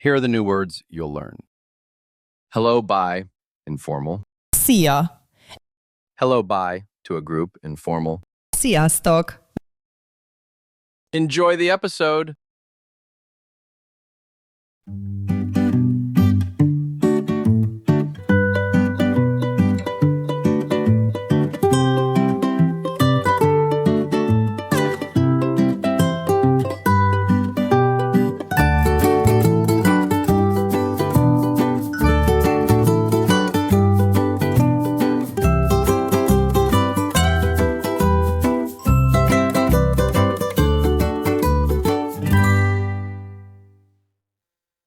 Here are the new words you'll learn. Hello, bye, informal. Szia! Hello, bye, to a group, informal. Sziasztok! Enjoy the episode.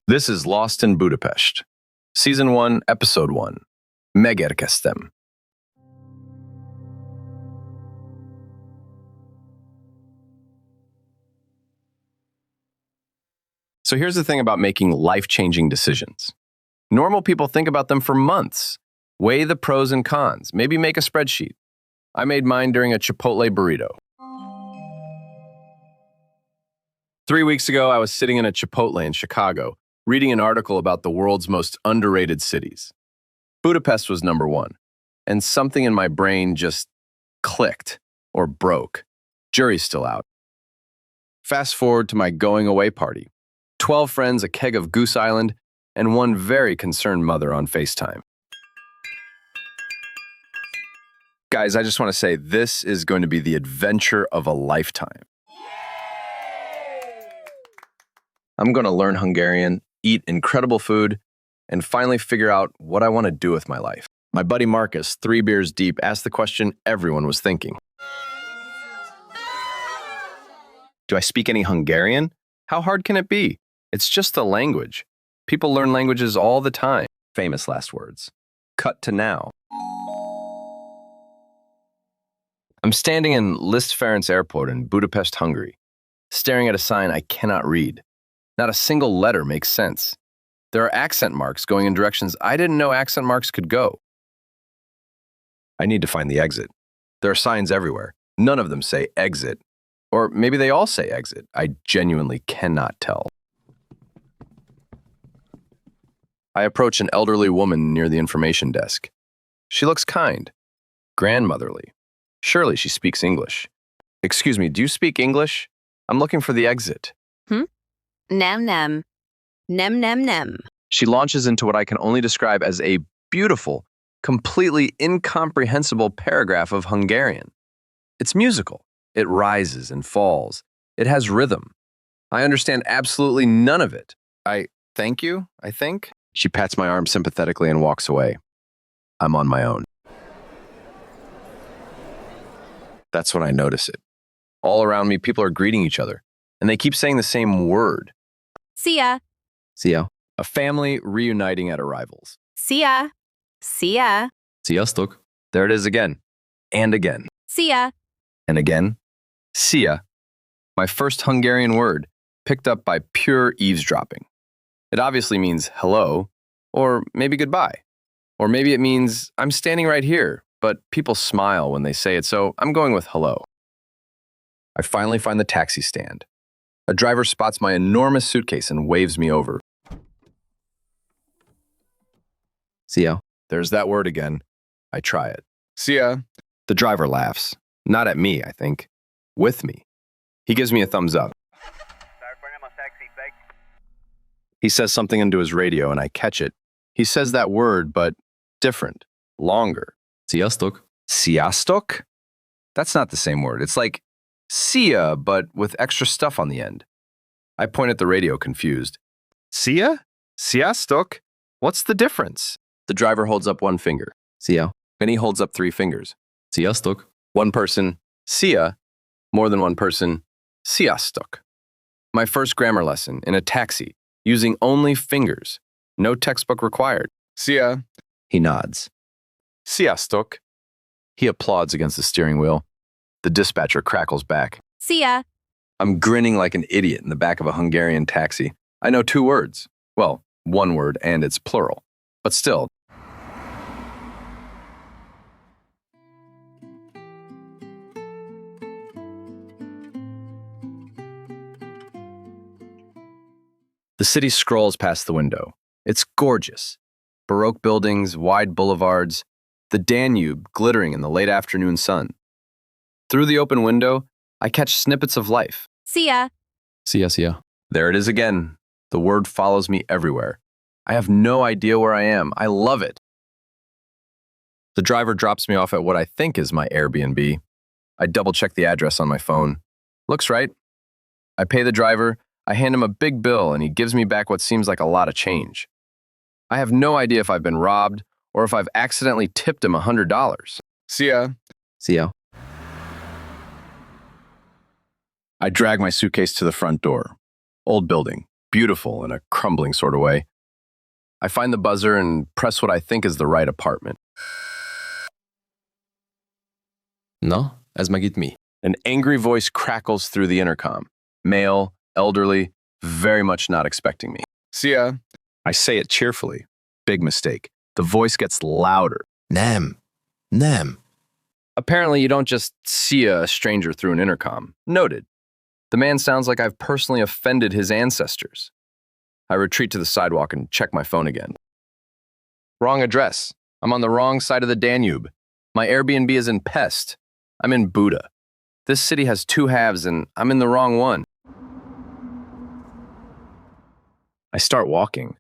This is Lost in Budapest, Season 1, Episode 1, Megérkeztem. So here's the thing about making life-changing decisions. Normal people think about them for months, weigh the pros and cons, maybe make a spreadsheet. I made mine during a Chipotle burrito. 3 weeks ago, I was sitting in a Chipotle in Chicago, reading an article about the world's most underrated cities. Budapest was number 1, and something in my brain just clicked or broke. Jury's still out. Fast forward to my going away party. 12 friends, a keg of Goose Island, and one very concerned mother on FaceTime. Guys, I just want to say this is going to be the adventure of a lifetime. I'm going to learn Hungarian, eat incredible food, and finally figure out what I want to do with my life. My buddy Marcus, 3 beers deep, asked the question everyone was thinking. Do I speak any Hungarian? How hard can it be? It's just a language. People learn languages all the time. Famous last words. Cut to now. I'm standing in Liszt Ferenc Airport in Budapest, Hungary, staring at a sign I cannot read. Not a single letter makes sense. There are accent marks going in directions I didn't know accent marks could go. I need to find the exit. There are signs everywhere. None of them say exit. Or maybe they all say exit. I genuinely cannot tell. I approach an elderly woman near the information desk. She looks kind, grandmotherly. Surely she speaks English. Excuse me, do you speak English? I'm looking for the exit. Nem, nem. Nem, nem, nem. She launches into what I can only describe as a beautiful, completely incomprehensible paragraph of Hungarian. It's musical. It rises and falls. It has rhythm. I understand absolutely none of it. Thank you, I think. She pats my arm sympathetically and walks away. I'm on my own. That's when I notice it. All around me, people are greeting each other, and they keep saying the same word. Szia. Szia. A family reuniting at arrivals. Szia. Szia. Sziasztok. There it is again. And again. Szia. And again. Szia. My first Hungarian word, picked up by pure eavesdropping. It obviously means hello, or maybe goodbye. Or maybe it means I'm standing right here, but people smile when they say it, so I'm going with hello. I finally find the taxi stand. A driver spots my enormous suitcase and waves me over. Szia. There's that word again. I try it. Szia. The driver laughs. Not at me, I think. With me. He gives me a thumbs up. He says something into his radio and I catch it. He says that word, but different. Longer. Sziasztok. Sziasztok? That's not the same word. It's like Szia, but with extra stuff on the end. I point at the radio, confused. Szia? Sziasztok? What's the difference? The driver holds up one finger. Szia. And he holds up 3 fingers. Sziasztok. One person, Szia. More than one person, Sziasztok. My first grammar lesson in a taxi, using only fingers. No textbook required. Szia. He nods. Sziasztok. He applauds against the steering wheel. The dispatcher crackles back. Szia. I'm grinning like an idiot in the back of a Hungarian taxi. I know 2 words. Well, 1 word and it's plural. But still, The city scrolls past the window. It's gorgeous. Baroque buildings, wide boulevards, the Danube glittering in the late afternoon sun. Through the open window, I catch snippets of life. Szia. Szia. There it is again. The word follows me everywhere. I have no idea where I am. I love it. The driver drops me off at what I think is my Airbnb. I double-check the address on my phone. Looks right. I pay the driver, I hand him a big bill, and he gives me back what seems like a lot of change. I have no idea if I've been robbed or if I've accidentally tipped him $100. Szia. I drag my suitcase to the front door. Old building, beautiful in a crumbling sort of way. I find the buzzer and press what I think is the right apartment. Na, ez meg itt mi? An angry voice crackles through the intercom. Male, elderly, very much not expecting me. Szia. I say it cheerfully. Big mistake. The voice gets louder. Nem. Apparently, you don't just see a stranger through an intercom. Noted. The man sounds like I've personally offended his ancestors. I retreat to the sidewalk and check my phone again. Wrong address. I'm on the wrong side of the Danube. My Airbnb is in Pest. I'm in Buda. This city has two halves and I'm in the wrong one. I start walking.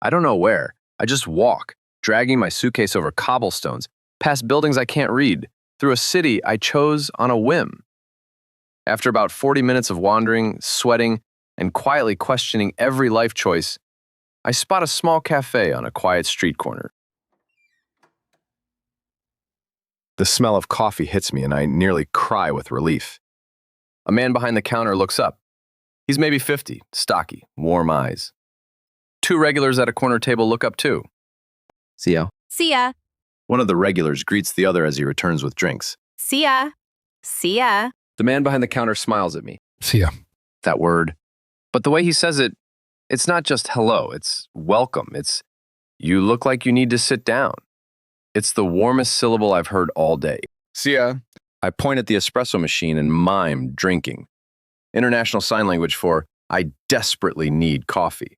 I don't know where. I just walk, dragging my suitcase over cobblestones, past buildings I can't read, through a city I chose on a whim. After about 40 minutes of wandering, sweating, and quietly questioning every life choice, I spot a small cafe on a quiet street corner. The smell of coffee hits me and I nearly cry with relief. A man behind the counter looks up. He's maybe 50, stocky, warm eyes. Two regulars at a corner table look up too. Szia. Szia. One of the regulars greets the other as he returns with drinks. Szia. Szia. The man behind the counter smiles at me. Szia. That word. But the way he says it, it's not just hello, it's welcome. It's you look like you need to sit down. It's the warmest syllable I've heard all day. Szia. I point at the espresso machine and mime drinking. International Sign Language for I desperately need coffee.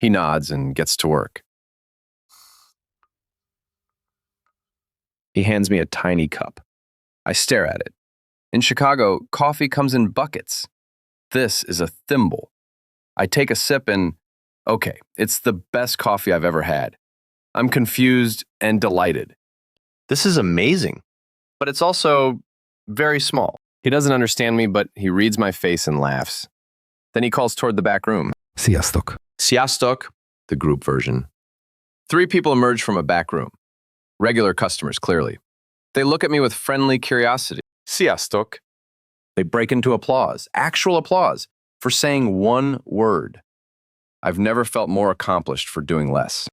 He nods and gets to work. He hands me a tiny cup. I stare at it. In Chicago, coffee comes in buckets. This is a thimble. I take a sip and, okay, it's the best coffee I've ever had. I'm confused and delighted. This is amazing, but it's also very small. He doesn't understand me, but he reads my face and laughs. Then he calls toward the back room. Sziasztok. Sziasztok, the group version. Three people emerge from a back room. Regular customers, clearly. They look at me with friendly curiosity. Sziasztok. They break into applause, actual applause, for saying one word. I've never felt more accomplished for doing less.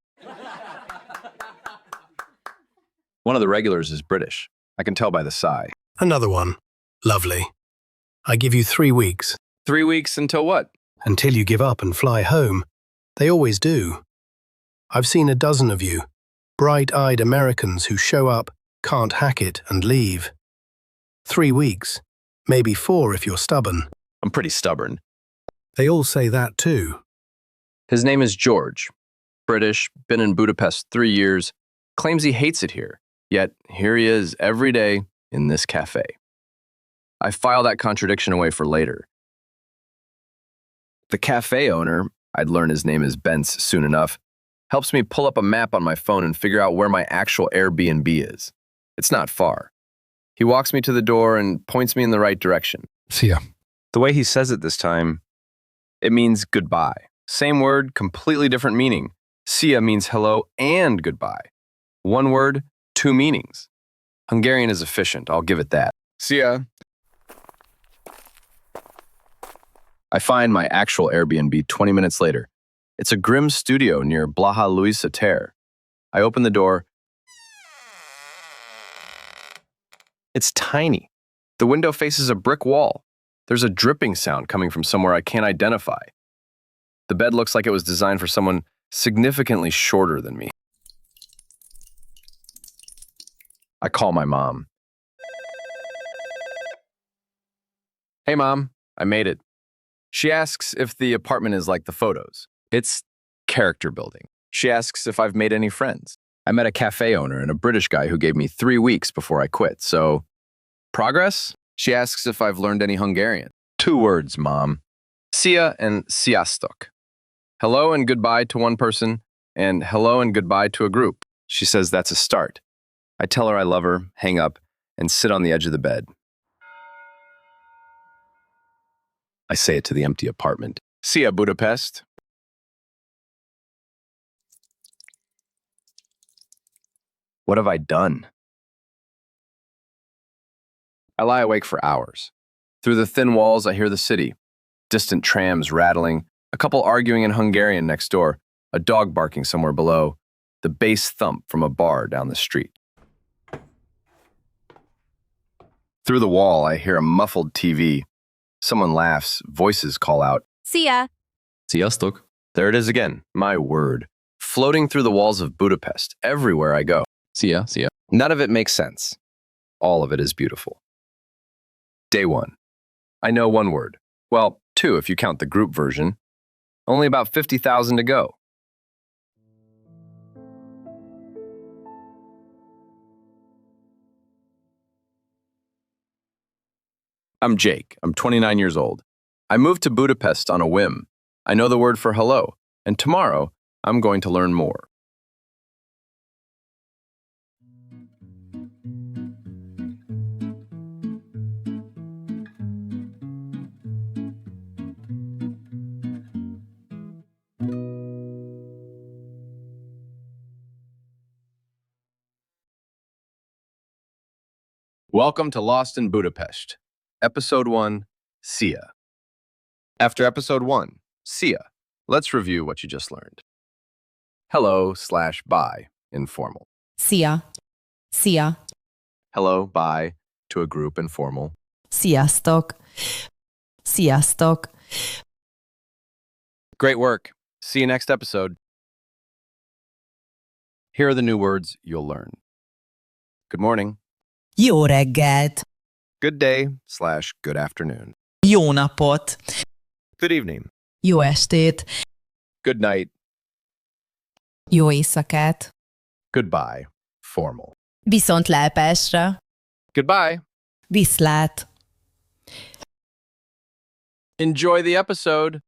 One of the regulars is British. I can tell by the sigh. Another one. Lovely. I give you 3 weeks. 3 weeks until what? Until you give up and fly home. They always do. I've seen a dozen of you. Bright-eyed Americans who show up, can't hack it, and leave. 3 weeks. Maybe 4 if you're stubborn. I'm pretty stubborn. They all say that too. His name is George. British, been in Budapest 3 years, claims he hates it here. Yet here he is every day in this cafe. I file that contradiction away for later. The cafe owner, I'd learn his name is Bence soon enough, helps me pull up a map on my phone and figure out where my actual Airbnb is. It's not far. He walks me to the door and points me in the right direction. Szia. The way he says it this time, it means goodbye. Same word, completely different meaning. Szia means hello and goodbye. One word, 2 meanings. Hungarian is efficient, I'll give it that. Szia. I find my actual Airbnb 20 minutes later. It's a grim studio near Blaha Luisa Ter. I open the door. It's tiny. The window faces a brick wall. There's a dripping sound coming from somewhere I can't identify. The bed looks like it was designed for someone significantly shorter than me. I call my mom. Hey, Mom, I made it. She asks if the apartment is like the photos. It's character building. She asks if I've made any friends. I met a cafe owner and a British guy who gave me 3 weeks before I quit. So, progress? She asks if I've learned any Hungarian. 2 words, Mom. Szia and sziasztok. Hello and goodbye to one person, and hello and goodbye to a group. She says that's a start. I tell her I love her, hang up, and sit on the edge of the bed. I say it to the empty apartment. Szia, Budapest. What have I done? I lie awake for hours. Through the thin walls, I hear the city. Distant trams rattling, a couple arguing in Hungarian next door, a dog barking somewhere below, the bass thump from a bar down the street. Through the wall, I hear a muffled TV. Someone laughs, voices call out. Szia. Sziasztok. There it is again, my word. Floating through the walls of Budapest, everywhere I go. Szia, szia. None of it makes sense. All of it is beautiful. Day 1. I know 1 word. Well, 2 if you count the group version. Only about 50,000 to go. I'm Jake. I'm 29 years old. I moved to Budapest on a whim. I know the word for hello, and tomorrow I'm going to learn more. Welcome to Lost in Budapest. Episode 1, Szia. After Episode 1, Szia, let's review what you just learned. Hello/bye, informal. Szia. Szia. Hello, bye, to a group, informal. Sziasztok. Sziasztok. Great work. See you next episode. Here are the new words you'll learn. Good morning. Jó reggelt. Good day/good afternoon. Jó napot. Good evening. Jó estét. Good night. Jó éjszakát. Goodbye, formal. Viszontlátásra. Goodbye. Viszlát. Enjoy the episode.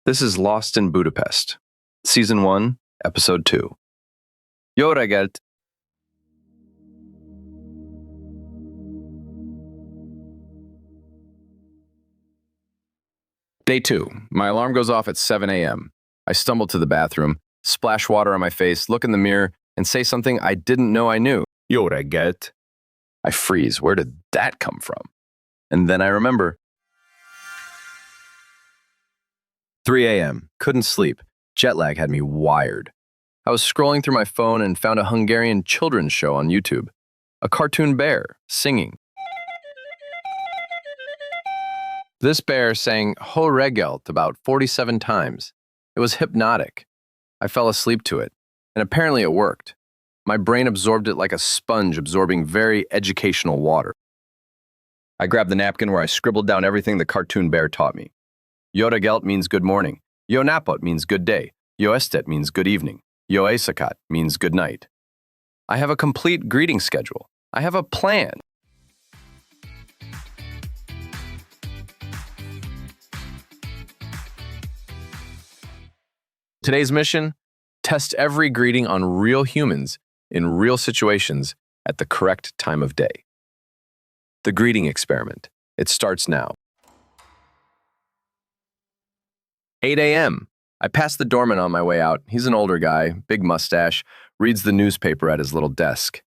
This is Lost in Budapest, Season 1, Episode 2. Jó reggelt! Day 2. My alarm goes off at 7 a.m. I stumble to the bathroom, splash water on my face, look in the mirror, and say something I didn't know I knew. Jó reggelt! I freeze. Where did that come from? And then I remember. 3 a.m. Couldn't sleep. Jet lag had me wired. I was scrolling through my phone and found a Hungarian children's show on YouTube. A cartoon bear singing. This bear sang Hogy, reggelt about 47 times. It was hypnotic. I fell asleep to it, and apparently it worked. My brain absorbed it like a sponge absorbing very educational water. I grabbed the napkin where I scribbled down everything the cartoon bear taught me. Jó reggelt means good morning. Jó napot means good day. Jó estet means good evening. Jó éjszakát means good night. I have a complete greeting schedule. I have a plan. Today's mission: test every greeting on real humans in real situations at the correct time of day. The greeting experiment. It starts now. 8 a.m. I pass the doorman on my way out. He's an older guy, big mustache, reads the newspaper at his little desk.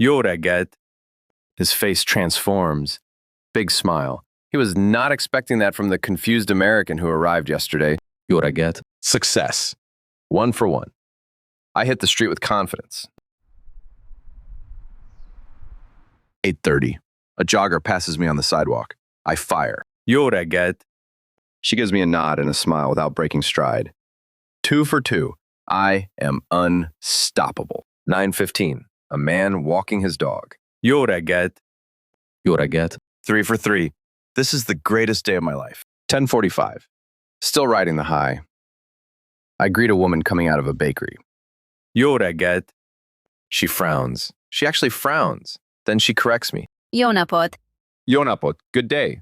Jó reggelt. His face transforms. Big smile. He was not expecting that from the confused American who arrived yesterday. Jó reggelt. Success. 1 for 1. I hit the street with confidence. 8:30. A jogger passes me on the sidewalk. I fire. Jó reggelt. She gives me a nod and a smile without breaking stride. 2 for 2. I am unstoppable. 9:15. A man walking his dog. Jó reggelt. Jó reggelt. 3 for 3. This is the greatest day of my life. 10:45. Still riding the high. I greet a woman coming out of a bakery. Jó reggelt. She frowns. She actually frowns. Then she corrects me. Jó napot. Jó napot. Good day.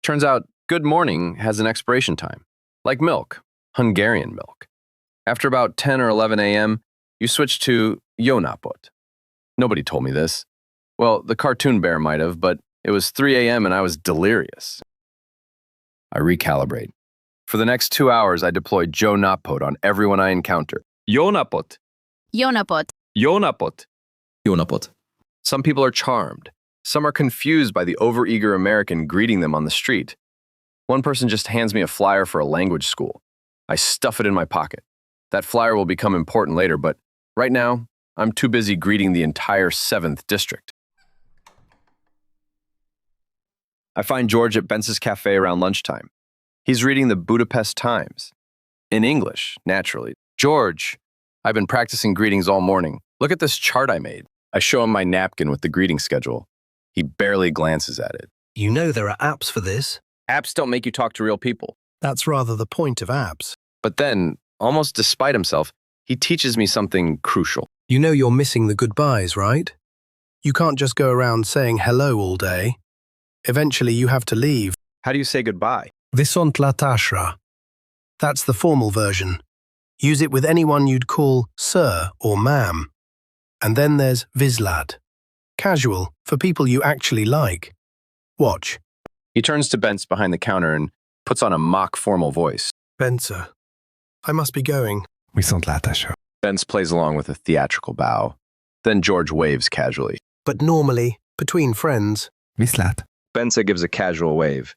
Turns out, good morning has an expiration time. Like milk. Hungarian milk. After about 10 or 11 a.m., you switch to Jó napot. Nobody told me this. Well, the cartoon bear might have, but it was 3 a.m. and I was delirious. I recalibrate. For the next 2 hours, I deploy Jó napot on everyone I encounter. Jó napot. Jó napot. Jó napot. Jó napot. Some people are charmed. Some are confused by the overeager American greeting them on the street. One person just hands me a flyer for a language school. I stuff it in my pocket. That flyer will become important later, but right now, I'm too busy greeting the entire 7th district. I find George at Bence's cafe around lunchtime. He's reading the Budapest Times. In English, naturally. George, I've been practicing greetings all morning. Look at this chart I made. I show him my napkin with the greeting schedule. He barely glances at it. You know there are apps for this. Apps don't make you talk to real people. That's rather the point of apps. But then, almost despite himself, he teaches me something crucial. You know you're missing the goodbyes, right? You can't just go around saying hello all day. Eventually you have to leave. How do you say goodbye? Visont la tashra. That's the formal version. Use it with anyone you'd call sir or ma'am. And then there's vislad. Casual, for people you actually like. Watch. He turns to Bence behind the counter and puts on a mock formal voice. Benza. I must be going. Viszontlátásra. Bence plays along with a theatrical bow. Then George waves casually. But normally, between friends. Viszlát. Bence gives a casual wave.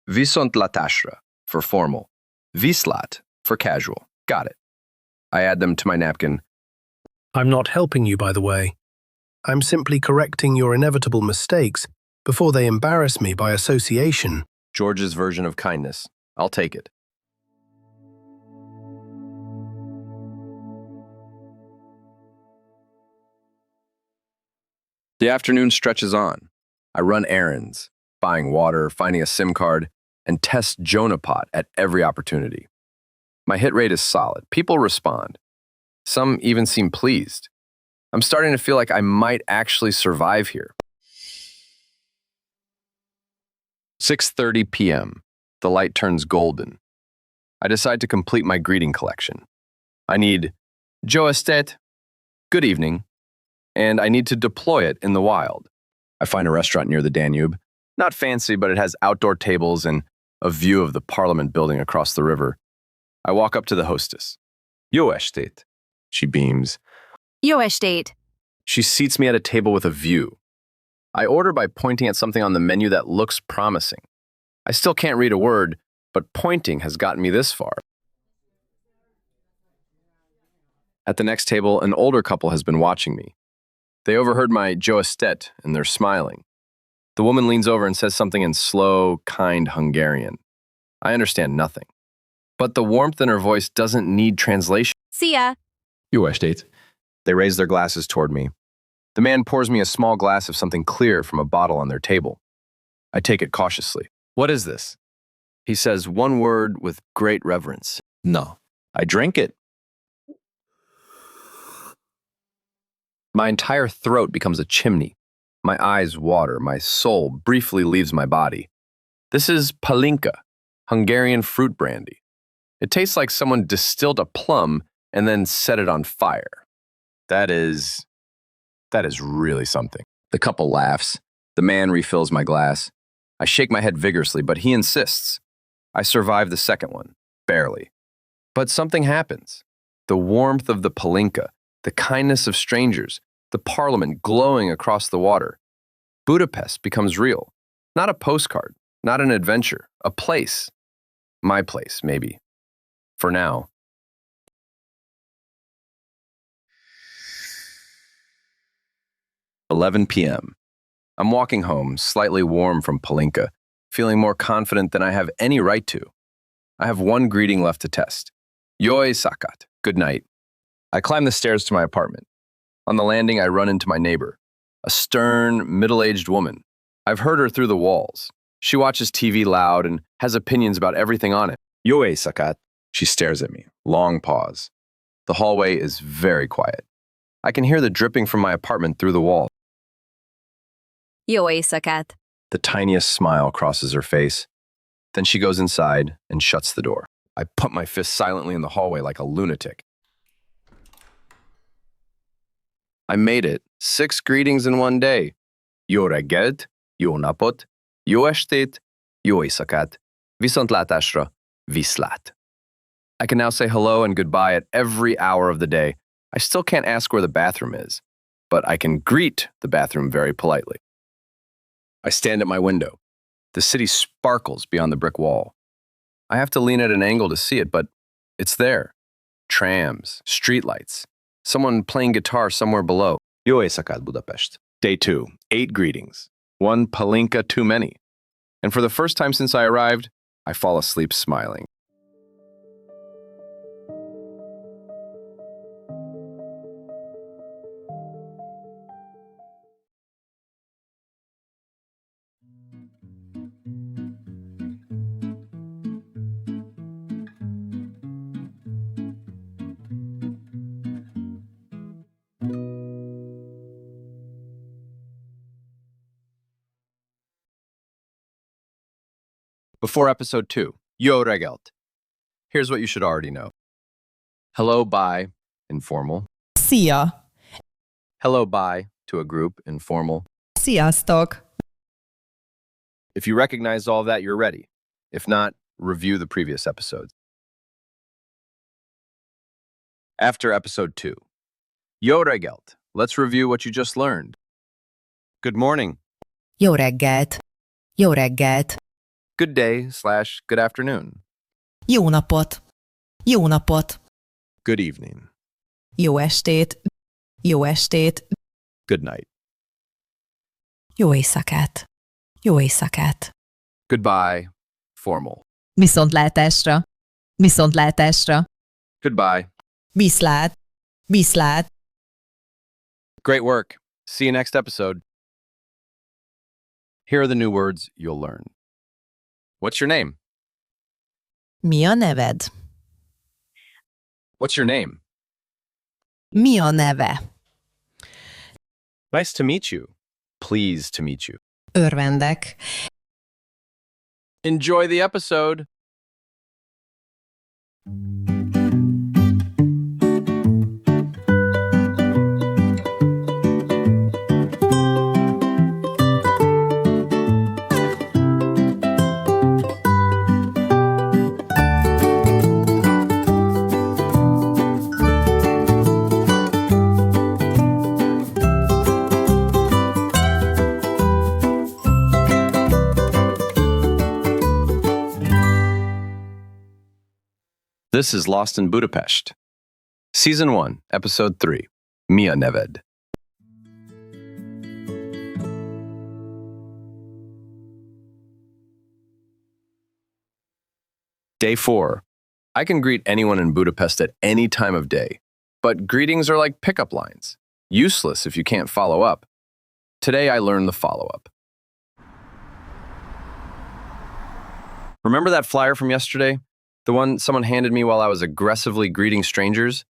Viszontlátásra for formal. Viszlát for casual. Got it. I add them to my napkin. I'm not helping you, by the way. I'm simply correcting your inevitable mistakes before they embarrass me by association. George's version of kindness. I'll take it. The afternoon stretches on. I run errands, buying water, finding a SIM card, and test Jonapot at every opportunity. My hit rate is solid. People respond. Some even seem pleased. I'm starting to feel like I might actually survive here. 6:30 p.m. The light turns golden. I decide to complete my greeting collection. I need Jo estet, good evening, and I need to deploy it in the wild. I find a restaurant near the Danube. Not fancy, but it has outdoor tables and a view of the Parliament building across the river. I walk up to the hostess. Jó estét. She beams. Jó estét. She seats me at a table with a view. I order by pointing at something on the menu that looks promising. I still can't read a word, but pointing has gotten me this far. At the next table, an older couple has been watching me. They overheard my Jo estet, and they're smiling. The woman leans over and says something in slow, kind Hungarian. I understand nothing. But the warmth in her voice doesn't need translation. Szia. Jó estét. They raise their glasses toward me. The man pours me a small glass of something clear from a bottle on their table. I take it cautiously. What is this? He says one word with great reverence. Na. I drink it. My entire throat becomes a chimney. My eyes water. My soul briefly leaves my body. This is palinka, Hungarian fruit brandy. It tastes like someone distilled a plum and then set it on fire. That is really something. The couple laughs. The man refills my glass. I shake my head vigorously, but he insists. I survive the second one, barely. But something happens. The warmth of the palinka, the kindness of strangers, the Parliament glowing across the water. Budapest becomes real. Not a postcard, Not an adventure, a place. My place, maybe. For now. "11 p.m. I'm walking home, slightly warm from Palinka, feeling more confident than I have any right to. I have one greeting left to test. Yoi sakat, good night. I climb the stairs to my apartment. On the landing, I run into my neighbor, a stern, middle-aged woman. I've heard her through the walls. She watches TV loud and has opinions about everything on it. Yoi sakat. She stares at me. Long pause. The hallway is very quiet. I can hear the dripping from my apartment through the wall. Jó éjszakát. The tiniest smile crosses her face. Then she goes inside and shuts the door. I put my fist silently in the hallway like a lunatic. I made it. 6 greetings in one day. Jó reggelt, jó napot, jó estét, jó éjszakát, viszontlátásra, viszlát. I can now say hello and goodbye at every hour of the day. I still can't ask where the bathroom is, but I can greet the bathroom very politely. I stand at my window. The city sparkles beyond the brick wall. I have to lean at an angle to see it, but it's there. Trams, streetlights, someone playing guitar somewhere below. Jó éjszakát, Budapest. Day 2, 8 greetings. 1 palinka too many. And for the first time since I arrived, I fall asleep smiling. Before episode 2, Jó reggelt. Here's what you should already know. Hello, bye, informal. Szia! Hello, bye, to a group, informal. Sziasztok! If you recognize all of that, you're ready. If not, review the previous episodes. After episode 2, Jó reggelt. Let's review what you just learned. Good morning. Jó reggelt! Jó reggelt! Good day / good afternoon. Jó napot! Jó napot! Good evening. Jó estét! Jó estét! Good night. Jó éjszakát! Jó éjszakát! Goodbye, formal. Viszontlátásra! Viszontlátásra! Goodbye. Viszlát! Viszlát! Great work. See you next episode. Here are the new words you'll learn. What's your name? Mi a neved? What's your name? Mi a neve? Nice to meet you. Pleased to meet you. Örvendek. Enjoy the episode. This is Lost in Budapest. Season 1, Episode 3, Mia Neved. Day 4. I can greet anyone in Budapest at any time of day, but greetings are like pickup lines, useless if you can't follow up. Today I learned the follow-up. Remember that flyer from yesterday? The one someone handed me while I was aggressively greeting strangers?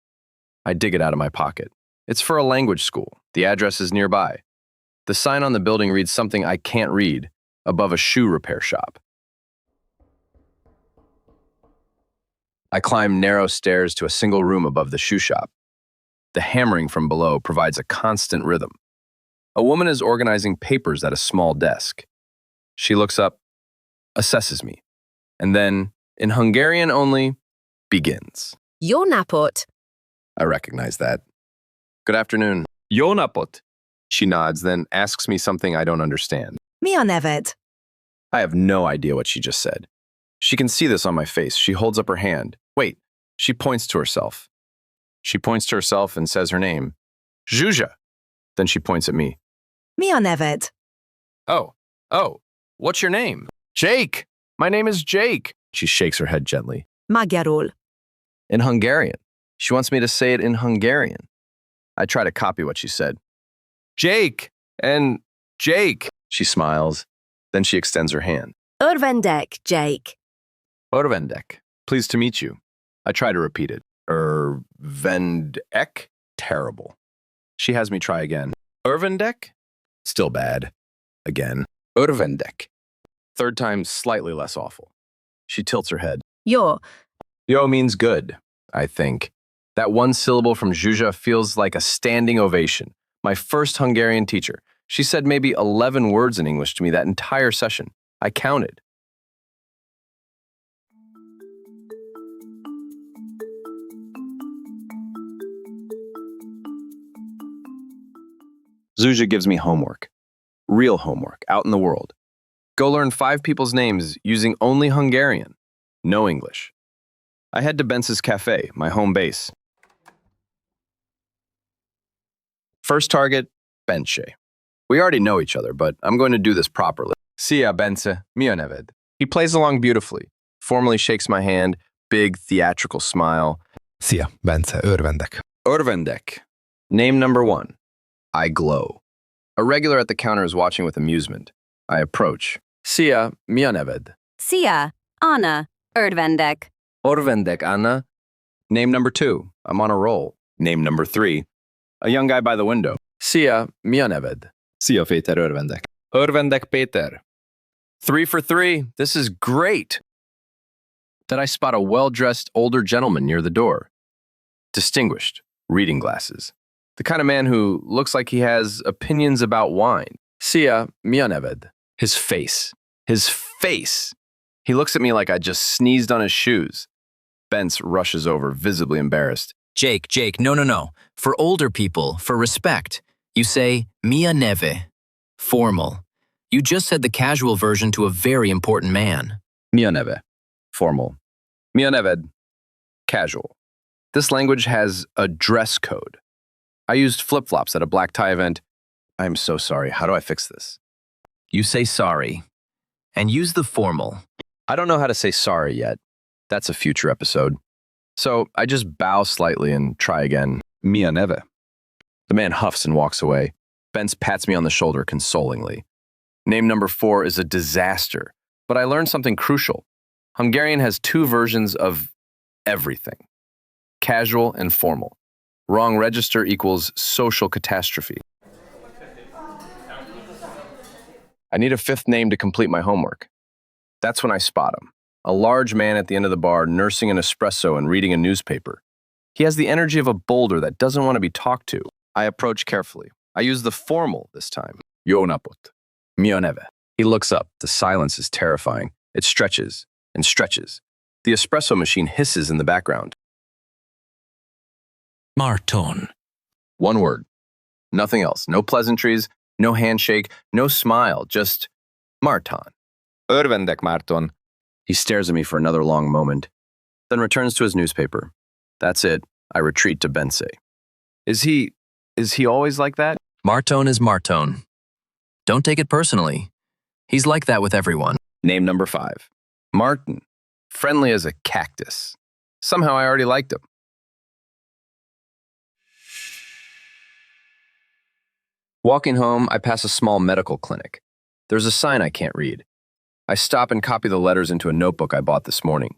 I dig it out of my pocket. It's for a language school. The address is nearby. The sign on the building reads something I can't read, above a shoe repair shop. I climb narrow stairs to a single room above the shoe shop. The hammering from below provides a constant rhythm. A woman is organizing papers at a small desk. She looks up, assesses me, and then, in Hungarian only, begins. Jó napot. I recognize that. Good afternoon. Jó napot. She nods, then asks me something I don't understand. Mi a neved? I have no idea what she just said. She can see this on my face. She holds up her hand. Wait, she points to herself. She points to herself and says her name. Zsuzsa. Then she points at me. Mi a neved? Oh, what's your name? Jake. My name is Jake. She shakes her head gently. Magyarul. In Hungarian. She wants me to say it in Hungarian. I try to copy what she said. Jake and Jake. She smiles. Then she extends her hand. Örvendek, Jake. Örvendek. Pleased to meet you. I try to repeat it. Örvendek? Terrible. She has me try again. Örvendek? Still bad. Again. Örvendek. Third time, slightly less awful. She tilts her head. Jó. Yo means good, I think. That one syllable from Zsuzsa feels like a standing ovation. My first Hungarian teacher. She said maybe 11 words in English to me that entire session. I counted. Zsuzsa gives me homework. Real homework, out in the world. Go learn 5 people's names using only Hungarian. No English. I head to Bence's cafe, my home base. First target, Bence. We already know each other, but I'm going to do this properly. Szia, Bence, mi a neved? He plays along beautifully, formally shakes my hand, big theatrical smile. Szia, Bence, örvendek. Örvendek. Name number 1. I glow. A regular at the counter is watching with amusement. I approach. Szia, mi a neved? Szia, Anna. Örvendek. Örvendek, Anna. Name number 2. I'm on a roll. Name number 3. A young guy by the window. Szia, mi a neved? Szia, Péter, örvendek. Örvendek Péter. 3 for 3. This is great. Then I spot a well-dressed older gentleman near the door. Distinguished, reading glasses. The kind of man who looks like he has opinions about wine. Szia, mi a neved? His face. His face! He looks at me like I just sneezed on his shoes. Bence rushes over, visibly embarrassed. Jake, no. For older people, for respect, you say mi a neve, formal. You just said the casual version to a very important man. Mi a neve, formal. Mi a neved, casual. This language has a dress code. I used flip-flops at a black tie event. I'm so sorry. How do I fix this? You say sorry, and use the formal. I don't know how to say sorry yet. That's a future episode. So I just bow slightly and try again. Mi a neve. The man huffs and walks away. Bence pats me on the shoulder consolingly. Name number 4 is a disaster, but I learned something crucial. Hungarian has 2 versions of everything. Casual and formal. Wrong register equals social catastrophe. I need a 5th name to complete my homework. That's when I spot him. A large man at the end of the bar nursing an espresso and reading a newspaper. He has the energy of a boulder that doesn't want to be talked to. I approach carefully. I use the formal this time. Jó napot. Mi a neve? He looks up. The silence is terrifying. It stretches and stretches. The espresso machine hisses in the background. Marton. 1 word. Nothing else. No pleasantries, no handshake, no smile, just Marton. Örvendek Marton. He stares at me for another long moment, then returns to his newspaper. That's it. I retreat to Bence. Is he always like that? Marton is Marton. Don't take it personally. He's like that with everyone. Name number 5. Martin. Friendly as a cactus. Somehow I already liked him. Walking home, I pass a small medical clinic. There's a sign I can't read. I stop and copy the letters into a notebook I bought this morning.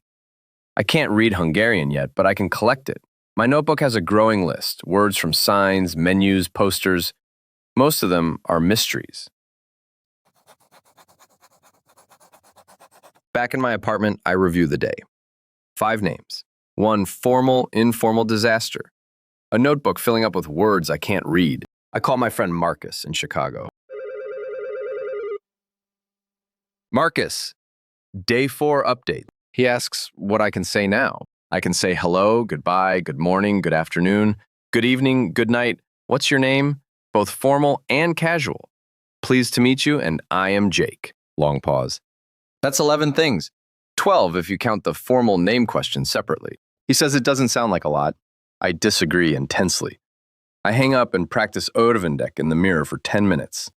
I can't read Hungarian yet, but I can collect it. My notebook has a growing list, words from signs, menus, posters. Most of them are mysteries. Back in my apartment, I review the day. 5 names. 1 formal, informal disaster. A notebook filling up with words I can't read. I call my friend Marcus in Chicago. Marcus, day 4 update. He asks what I can say now. I can say hello, goodbye, good morning, good afternoon, good evening, good night. What's your name? Both formal and casual. Pleased to meet you, and I am Jake. Long pause. That's 11 things. 12 if you count the formal name questions separately. He says it doesn't sound like a lot. I disagree intensely. I hang up and practice örvendek in the mirror for 10 minutes.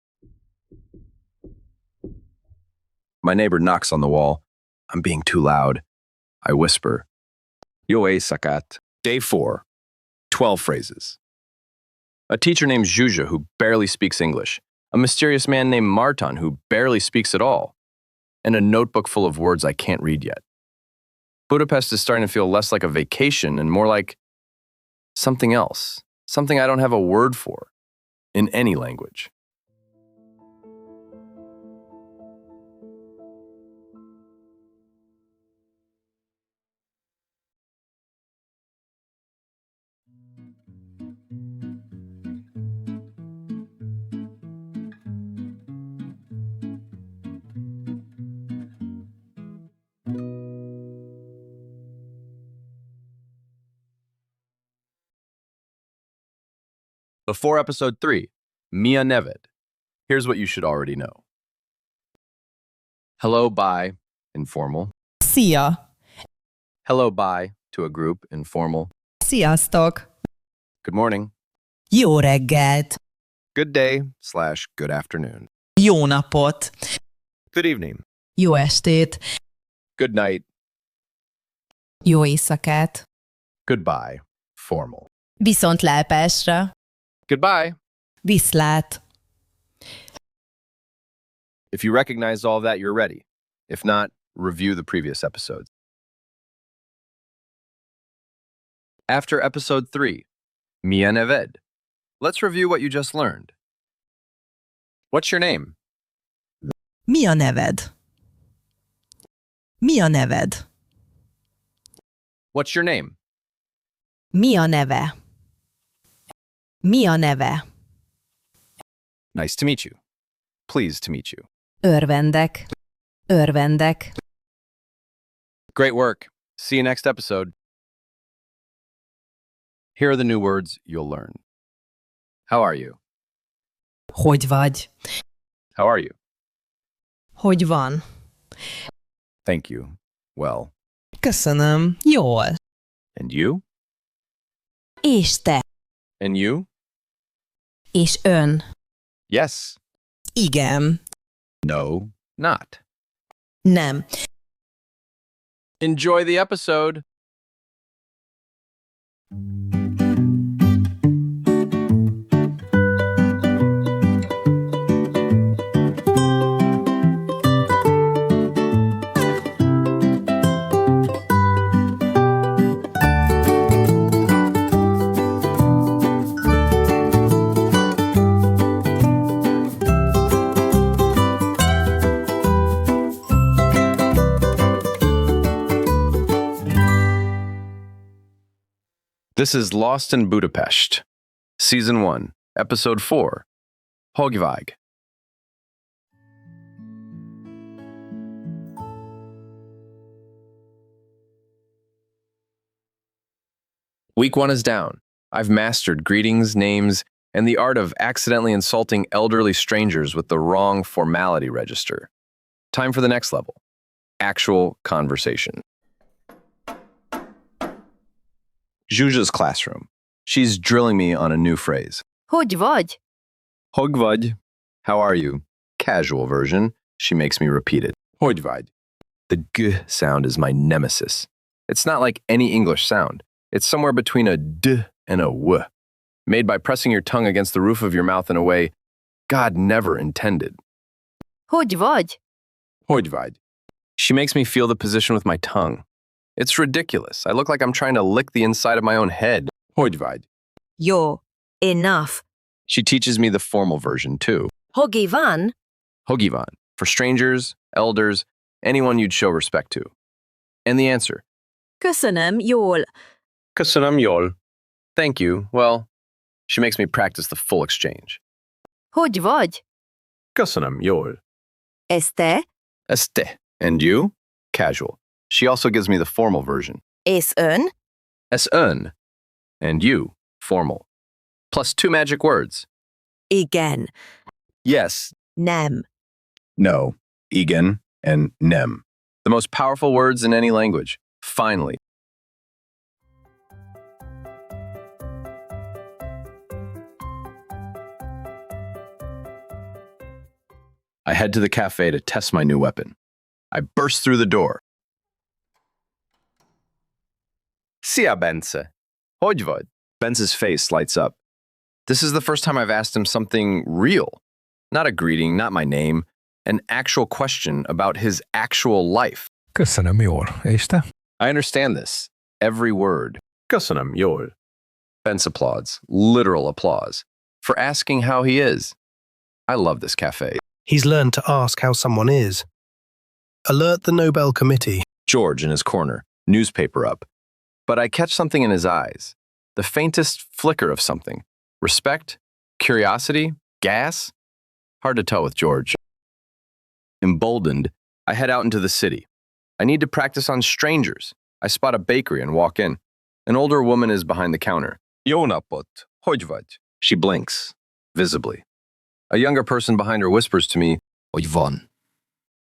My neighbor knocks on the wall. I'm being too loud. I whisper. Jó éjszakát. Day 4. 12 phrases. A teacher named Zsuzsa who barely speaks English. A mysterious man named Martin who barely speaks at all. And a notebook full of words I can't read yet. Budapest is starting to feel less like a vacation and more like something else. Something I don't have a word for in any language. Before episode 3, Mia Neved. Here's what you should already know. Hello, bye, informal. Szia! Hello, bye, to a group, informal. Sziasztok! Good morning. Jó reggelt! Good day / good afternoon. Jó napot! Good evening. Jó estét! Good night. Jó éjszakát! Goodbye, formal. Viszontlátásra! Goodbye. Viszlát! If you recognize all of that, you're ready. If not, review the previous episodes. After episode 3, Mia Neved. Let's review what you just learned. What's your name? Mi a neved? Mi a neved? What's your name? Mi a neve? Mi a neve? Nice to meet you. Pleased to meet you. Örvendek. Örvendek. Great work. See you next episode. Here are the new words you'll learn. How are you? Hogy vagy? How are you? Hogy van? Thank you. Well. Köszönöm. Jól. And you? És te? And you? És ön? Yes. Igen. No, not. Nem. Enjoy the episode. This is Lost in Budapest, Season 1, Episode 4, Hogy, vagy. Week 1 is down. I've mastered greetings, names, and the art of accidentally insulting elderly strangers with the wrong formality register. Time for the next level, actual conversation. Zsuzsa's classroom. She's drilling me on a new phrase. Hogy, vagy? Hogy, vagy. How are you? Casual version. She makes me repeat it. Hogy, vagy. The g sound is my nemesis. It's not like any English sound. It's somewhere between a d and a w, made by pressing your tongue against the roof of your mouth in a way God never intended. Hogy, vagy? Hogy, vagy. She makes me feel the position with my tongue. It's ridiculous. I look like I'm trying to lick the inside of my own head. Hogy, vagy. Jó. Enough. She teaches me the formal version, too. Hogy van? Hogy van, for strangers, elders, anyone you'd show respect to. And the answer. Köszönöm, jól. Köszönöm jól. Thank you. Well, she makes me practice the full exchange. Hogy, vagy? Köszönöm jól. Este? Este. And you? Casual. She also gives me the formal version. És ön? Es ön. And you? Formal. Plus 2 magic words. Igen. Yes. Nem. No. Igen. and nem. The most powerful words in any language. Finally. I head to the cafe to test my new weapon. I burst through the door. Szia, Bence. Hogy, vagy? Bence's face lights up. This is the first time I've asked him something real. Not a greeting, not my name. An actual question about his actual life. Köszönöm, jól. És te? I understand this. Every word. Köszönöm, jól. Bence applauds. Literal applause. For asking how he is. I love this cafe. He's learned to ask how someone is. Alert the Nobel Committee. George in his corner, newspaper up. But I catch something in his eyes. The faintest flicker of something. Respect? Curiosity? Gas? Hard to tell with George. Emboldened, I head out into the city. I need to practice on strangers. I spot a bakery and walk in. An older woman is behind the counter. Jó napot. Hogy, vagy? She blinks, visibly. A younger person behind her whispers to me, Hogy van?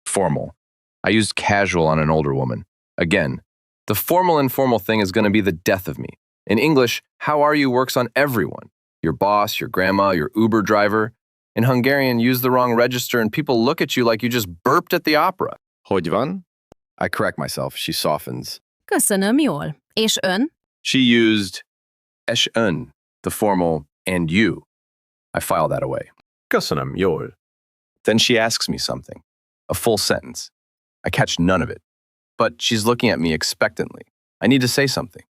Formal. I used casual on an older woman. Again, the formal-informal thing is going to be the death of me. In English, how are you works on everyone. Your boss, your grandma, your Uber driver. In Hungarian, use the wrong register and people look at you like you just burped at the opera. Hogy van? I correct myself. She softens. Köszönöm, jól. És ön? She used és ön, the formal and you. I file that away. Köszönöm, jól. Then she asks me something. A full sentence. I catch none of it. But she's looking at me expectantly. I need to say something.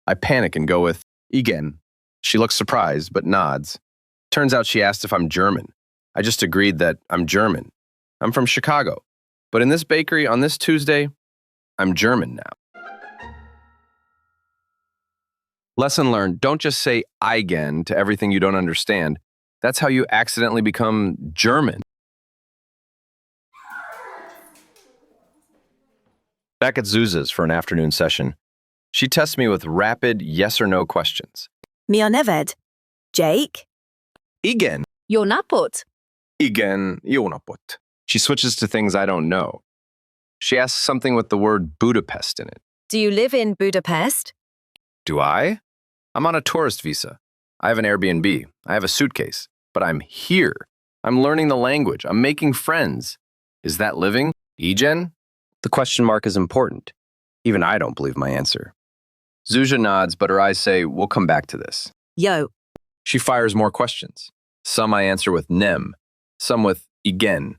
I panic and go with igen. She looks surprised, but nods. Turns out she asked if I'm German. I just agreed that I'm German. I'm from Chicago. But in this bakery on this Tuesday, I'm German now. Lesson learned, don't just say eigen to everything you don't understand. That's how you accidentally become German. Back at Zuza's for an afternoon session, she tests me with rapid yes or no questions. Mi a neved? Jake? Igen. Jó napot? Igen, jó napot. She switches to things I don't know. She asks something with the word Budapest in it. Do you live in Budapest? Do I? I'm on a tourist visa. I have an Airbnb. I have a suitcase. But I'm here. I'm learning the language. I'm making friends. Is that living? Igen? The question mark is important. Even I don't believe my answer. Zuzia nods, but her eyes say, we'll come back to this. Yo. She fires more questions. Some I answer with nem, some with igen.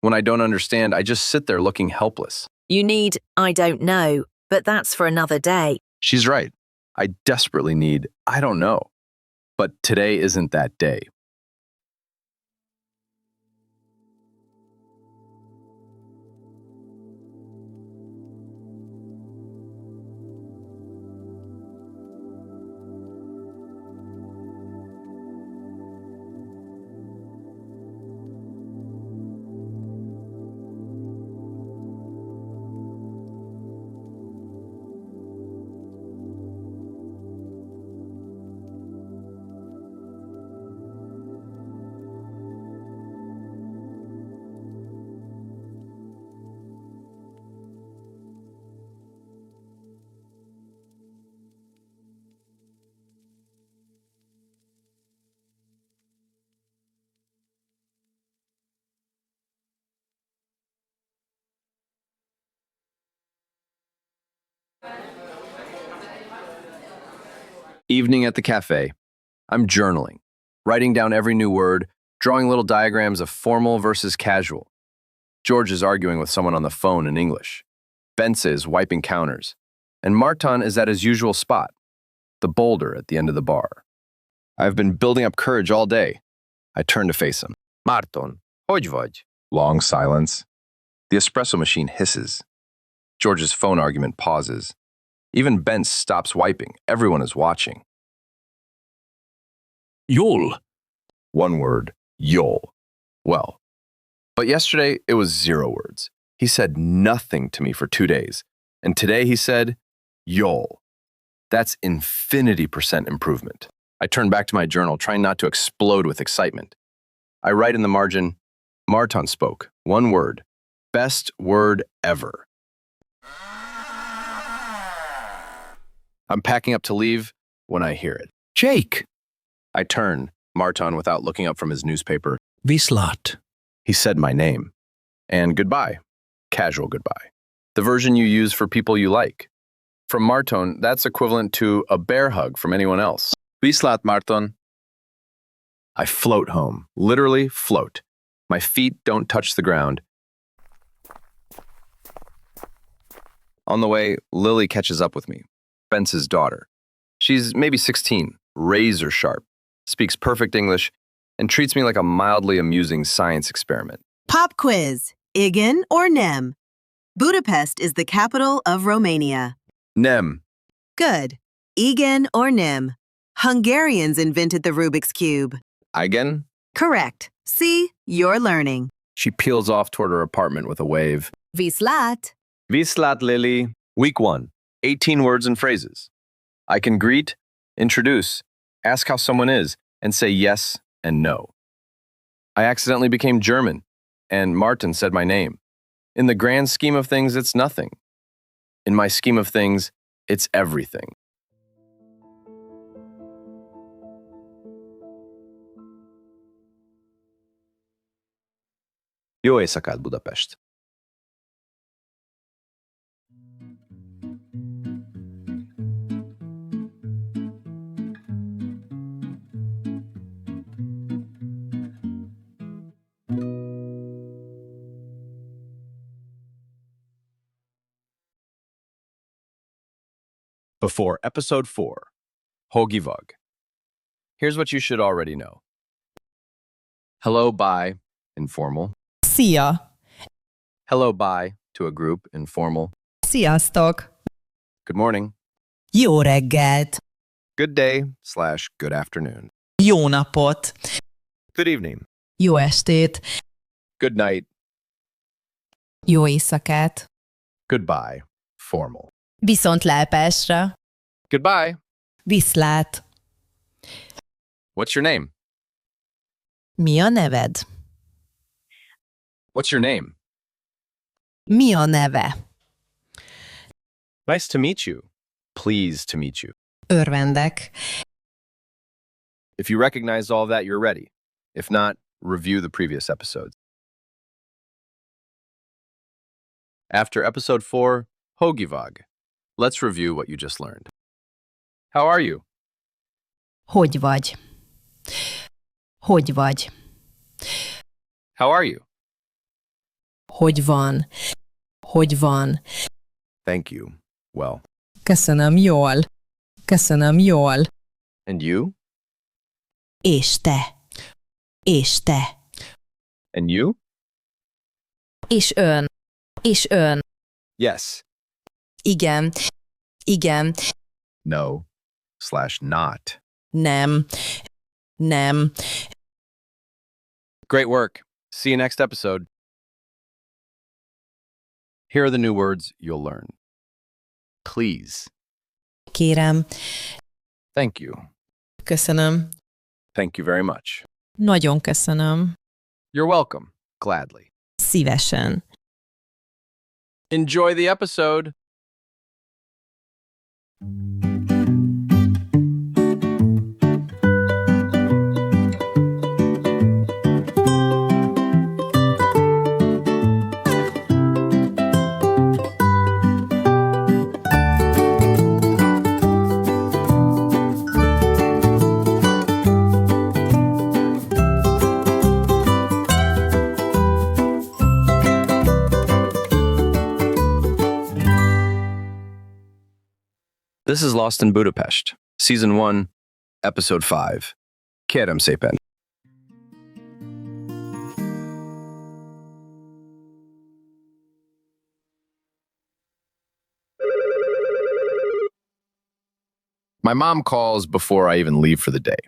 When I don't understand, I just sit there looking helpless. You need I don't know, but that's for another day. She's right. I desperately need I don't know. But today isn't that day. Evening at the cafe. I'm journaling, writing down every new word, drawing little diagrams of formal versus casual. George is arguing with someone on the phone in English. Bence is wiping counters. And Martin is at his usual spot, the boulder at the end of the bar. I've been building up courage all day. I turn to face him. Martin, hogy vagy? Long silence. The espresso machine hisses. George's phone argument pauses. Even Bence stops wiping. Everyone is watching. Jól. One word, yol. Well, but yesterday it was 0 words. He said nothing to me for 2 days. And today he said, yol. That's infinity% improvement. I turn back to my journal, trying not to explode with excitement. I write in the margin, Martin spoke, 1 word, Best word ever. I'm packing up to leave when I hear it. Jake! I turn, Marton without looking up from his newspaper. Viszlát. He said my name. And goodbye. Casual goodbye. The version you use for people you like. From Marton, that's equivalent to a bear hug from anyone else. Viszlát, Marton. I float home. Literally float. My feet don't touch the ground. On the way, Lily catches up with me. Spence's daughter. She's maybe 16, razor sharp, speaks perfect English, and treats me like a mildly amusing science experiment. Pop quiz. Igen or nem? Budapest is the capital of Romania. Nem. Good. Igen or nem? Hungarians invented the Rubik's Cube. Igen? Correct. See, you're learning. She peels off toward her apartment with a wave. Viszlát. Viszlát, Lily. Week 1. 18 words and phrases. I can greet, introduce, ask how someone is, and say yes and no. I accidentally became German, and Martin said my name. In the grand scheme of things, it's nothing. In my scheme of things, it's everything. Jó éjszakát, Budapest! Before Episode 4, Hogy, vagy. Here's what you should already know. Hello, bye, informal. Szia! Hello, bye, to a group, informal. Sziasztok! Good morning. Jó reggelt! Good day / good afternoon. Jó napot! Good evening. Jó estét! Good night. Jó éjszakát. Goodbye, formal. Viszontlátásra. Goodbye. Viszlát! What's your name? Mi a neved? What's your name? Mi a neve? Nice to meet you. Pleased to meet you. Örvendek. If you recognize all of that, you're ready. If not, review the previous episodes. After episode 4, Hogy, vagy. Let's review what you just learned. How are you? Hogy vagy? Hogy vagy? How are you? Hogy van? Hogy van? Thank you. Well. Köszönöm jól. Köszönöm jól. And you? És te? És te? And you? És ön. És ön. Yes. Igen. Igen. No. / not. Nem. Nem. Great work. See you next episode. Here are the new words you'll learn. Please. Kérem. Thank you. Köszönöm. Thank you very much. Nagyon köszönöm. You're welcome. Gladly. Szívesen. Enjoy the episode. This is Lost in Budapest, Season 1, Episode 5. Kérem, szépen. My mom calls before I even leave for the day.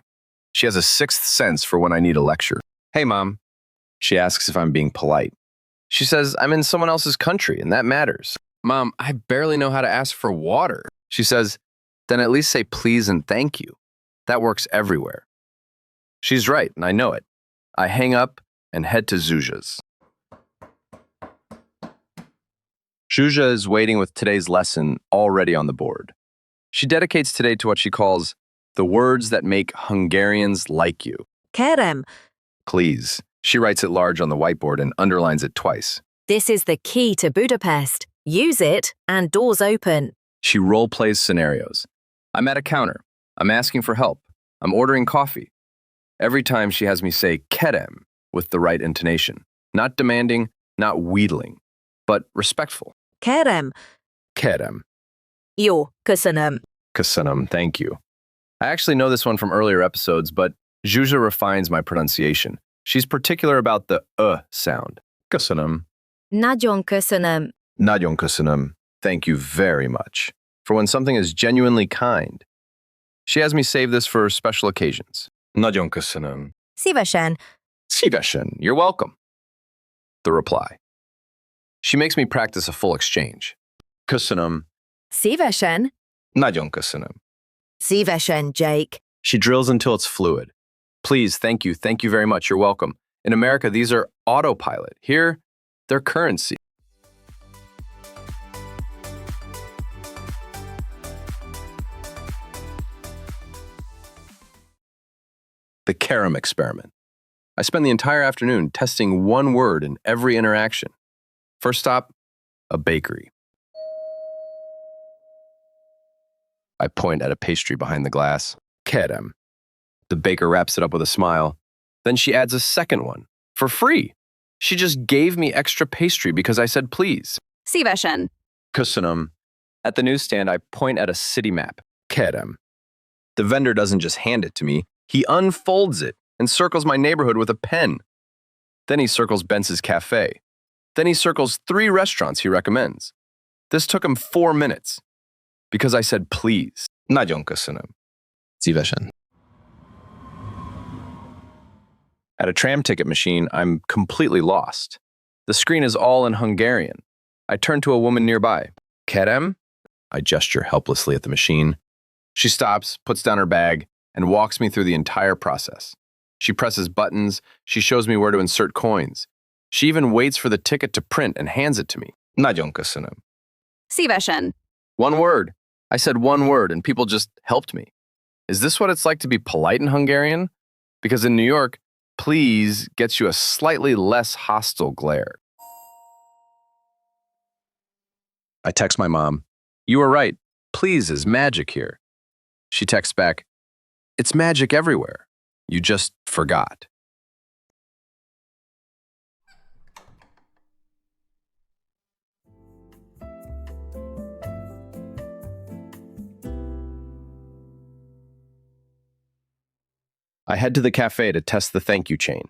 She has a sixth sense for when I need a lecture. Hey, Mom. She asks if I'm being polite. She says I'm in someone else's country, and that matters. Mom, I barely know how to ask for water. She says, then at least say please and thank you. That works everywhere. She's right, and I know it. I hang up and head to Zuzha's. Zsuzsa is waiting with today's lesson already on the board. She dedicates today to what she calls the words that make Hungarians like you. Kérem, Please. She writes it large on the whiteboard and underlines it twice. this is the key to Budapest. Use it and doors open. She role-plays scenarios. I'm at a counter. I'm asking for help. I'm ordering coffee. Every time she has me say Kérem with the right intonation. Not demanding, not wheedling, but respectful. Kérem, Kérem. jó, köszönöm. Köszönöm, thank you. I actually know this one from earlier episodes, but Zsuzsa refines my pronunciation. She's particular about the sound. Köszönöm. Nagyon köszönöm. Nagyon köszönöm. Thank you very much. For when something is genuinely kind. She has me save this for special occasions. Nagyon köszönöm. Szívesen. Szívesen. You're welcome. The reply. She makes me practice a full exchange. Köszönöm. Szívesen. Nagyon köszönöm. Szívesen, Jake. She drills until it's fluid. Please, thank you very much, you're welcome. In America, these are autopilot. Here, they're currency. The Kérem experiment. I spend the entire afternoon testing one word in every interaction. First stop, a bakery. I point at a pastry behind the glass. Kérem. The baker wraps it up with a smile. Then she adds a second one, for free. She just gave me extra pastry because I said please. Szívesen. Köszönöm. At the newsstand, I point at a city map. Kérem. The vendor doesn't just hand it to me, he unfolds it and circles my neighborhood with a pen. Then he circles Benz's cafe. Then he circles 3 restaurants he recommends. This took him 4 minutes. Because I said please. Nagyon köszönöm. Szívesen. At a tram ticket machine, I'm completely lost. The screen is all in Hungarian. I turn to a woman nearby. Kérem? I gesture helplessly at the machine. She stops, puts down her bag, and walks me through the entire process. She presses buttons. She shows me where to insert coins. She even waits for the ticket to print and hands it to me. Nagyon köszönöm. Szívesen. One word. I said one word, and people just helped me. Is this what it's like to be polite in Hungarian? Because in New York, please gets you a slightly less hostile glare. I text my mom, you were right, please is magic here. She texts back, it's magic everywhere. You just forgot. I head to the cafe to test the thank you chain.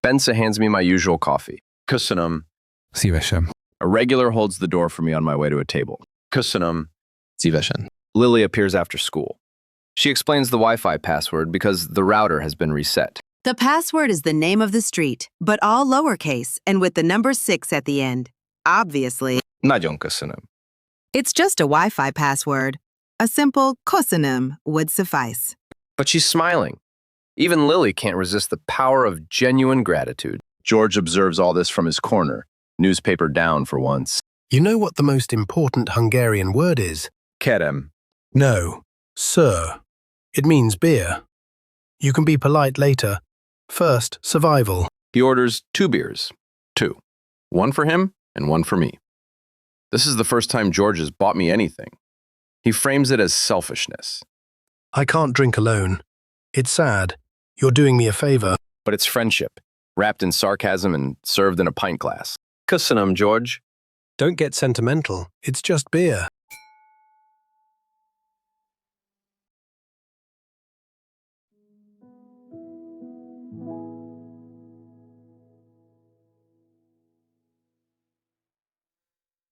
Benza hands me my usual coffee. Köszönöm. Szívesen. A regular holds the door for me on my way to a table. Köszönöm. Szívesen. Lily appears after school. She explains the Wi-Fi password because the router has been reset. The password is the name of the street, but all lowercase and with the number 6 at the end. Obviously, Nagyon köszönöm. it's just a Wi-Fi password. A simple köszönöm would suffice. But she's smiling. Even Lily can't resist the power of genuine gratitude. George observes all this from his corner, newspaper down for once. You know what the most important Hungarian word is? Kérem. No, sir. It means beer. You can be polite later. First, survival. He orders 2 beers. 2. One for him and one for me. This is the first time George has bought me anything. He frames it as selfishness. I can't drink alone. It's sad. You're doing me a favor. But it's friendship, wrapped in sarcasm and served in a pint glass. Köszönöm, George. Don't get sentimental. It's just beer.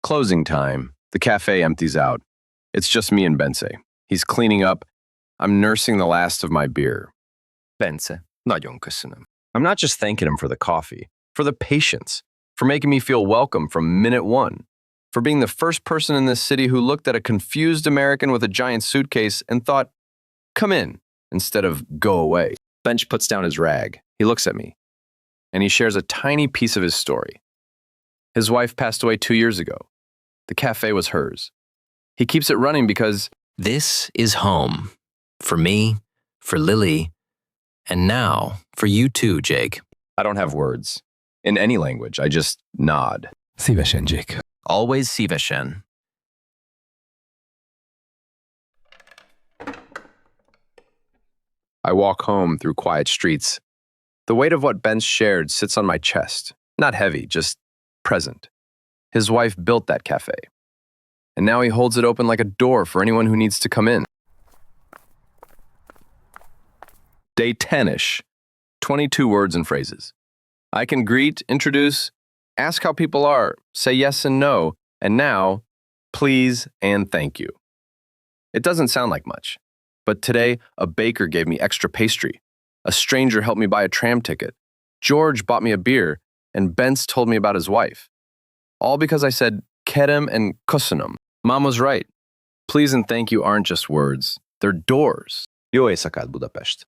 Closing time. The cafe empties out. It's just me and Bence. He's cleaning up. I'm nursing the last of my beer. Bence, nagyon köszönöm. I'm not just thanking him for the coffee, for the patience, for making me feel welcome from minute 1, for being the first person in this city who looked at a confused American with a giant suitcase and thought, come in, instead of go away. Bench puts down his rag. He looks at me, and he shares a tiny piece of his story. His wife passed away 2 years ago. The cafe was hers. He keeps it running because This is home. For me, for Lily, and now for you too, Jake. I don't have words. In any language, I just nod. Szívesen, Jake. Always szívesen. I walk home through quiet streets. The weight of what Ben's shared sits on my chest. Not heavy, just present. His wife built that cafe. And now he holds it open like a door for anyone who needs to come in. Day 10-ish. 22 words and phrases. I can greet, introduce, ask how people are, say yes and no, and now, please and thank you. It doesn't sound like much, but today a baker gave me extra pastry. A stranger helped me buy a tram ticket. George bought me a beer, and Bence told me about his wife. All because I said Kérem and köszönöm. Mom was right. Please and thank you aren't just words, they're doors. Jó éjszakát, Budapest!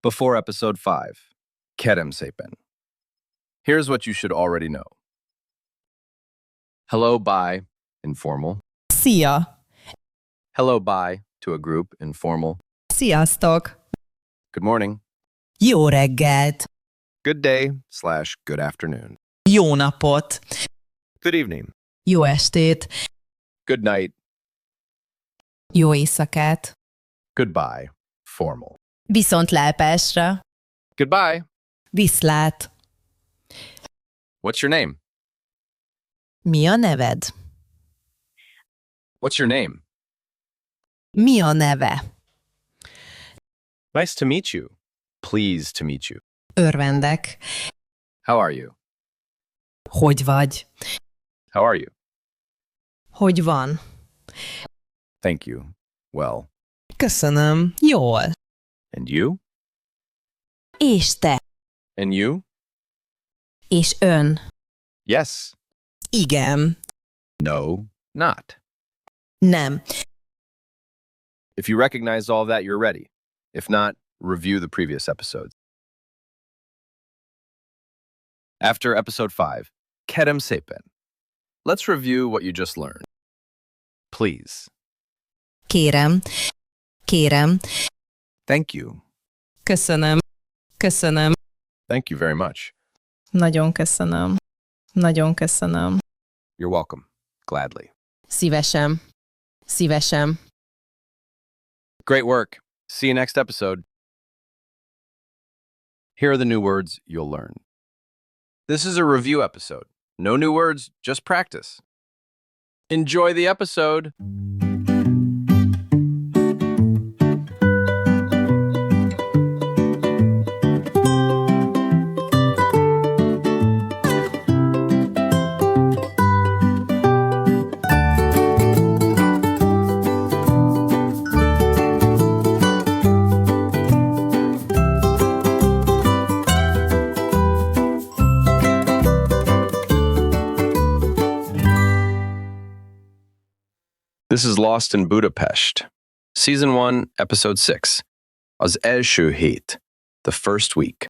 Before episode 5, Kérem, szépen. Here's what you should already know. Hello, bye, informal. Szia! Hello, bye, to a group, informal. Sziasztok! Good morning. Jó reggelt! Good day / good afternoon. Jó napot! Good evening. Jó estét. Good night. Jó éjszakát. Goodbye, formal. Viszontlátásra. Goodbye. Viszlát! What's your name? Mi a neved? What's your name? Mi a neve? Nice to meet you. Pleased to meet you. Örvendek. How are you? Hogy vagy? How are you? Hogy van? Thank you. Well. Köszönöm. Jól. And you? És te? And you? És ön? Yes. Igen. No, not. Nem. If you recognize all of that, you're ready. If not, review the previous episodes. After episode 5, Kérem, szépen. Let's review what you just learned. Please. Kérem. Kérem. Thank you. Köszönöm. Köszönöm. Thank you very much. Nagyon köszönöm. Nagyon köszönöm. You're welcome. Gladly. Szívesen. Szívesen. Great work. See you next episode. Here are the new words you'll learn. This is a review episode. No new words, just practice. Enjoy the episode. This is Lost in Budapest. Season 1, Episode 6. Az első hét, the first week.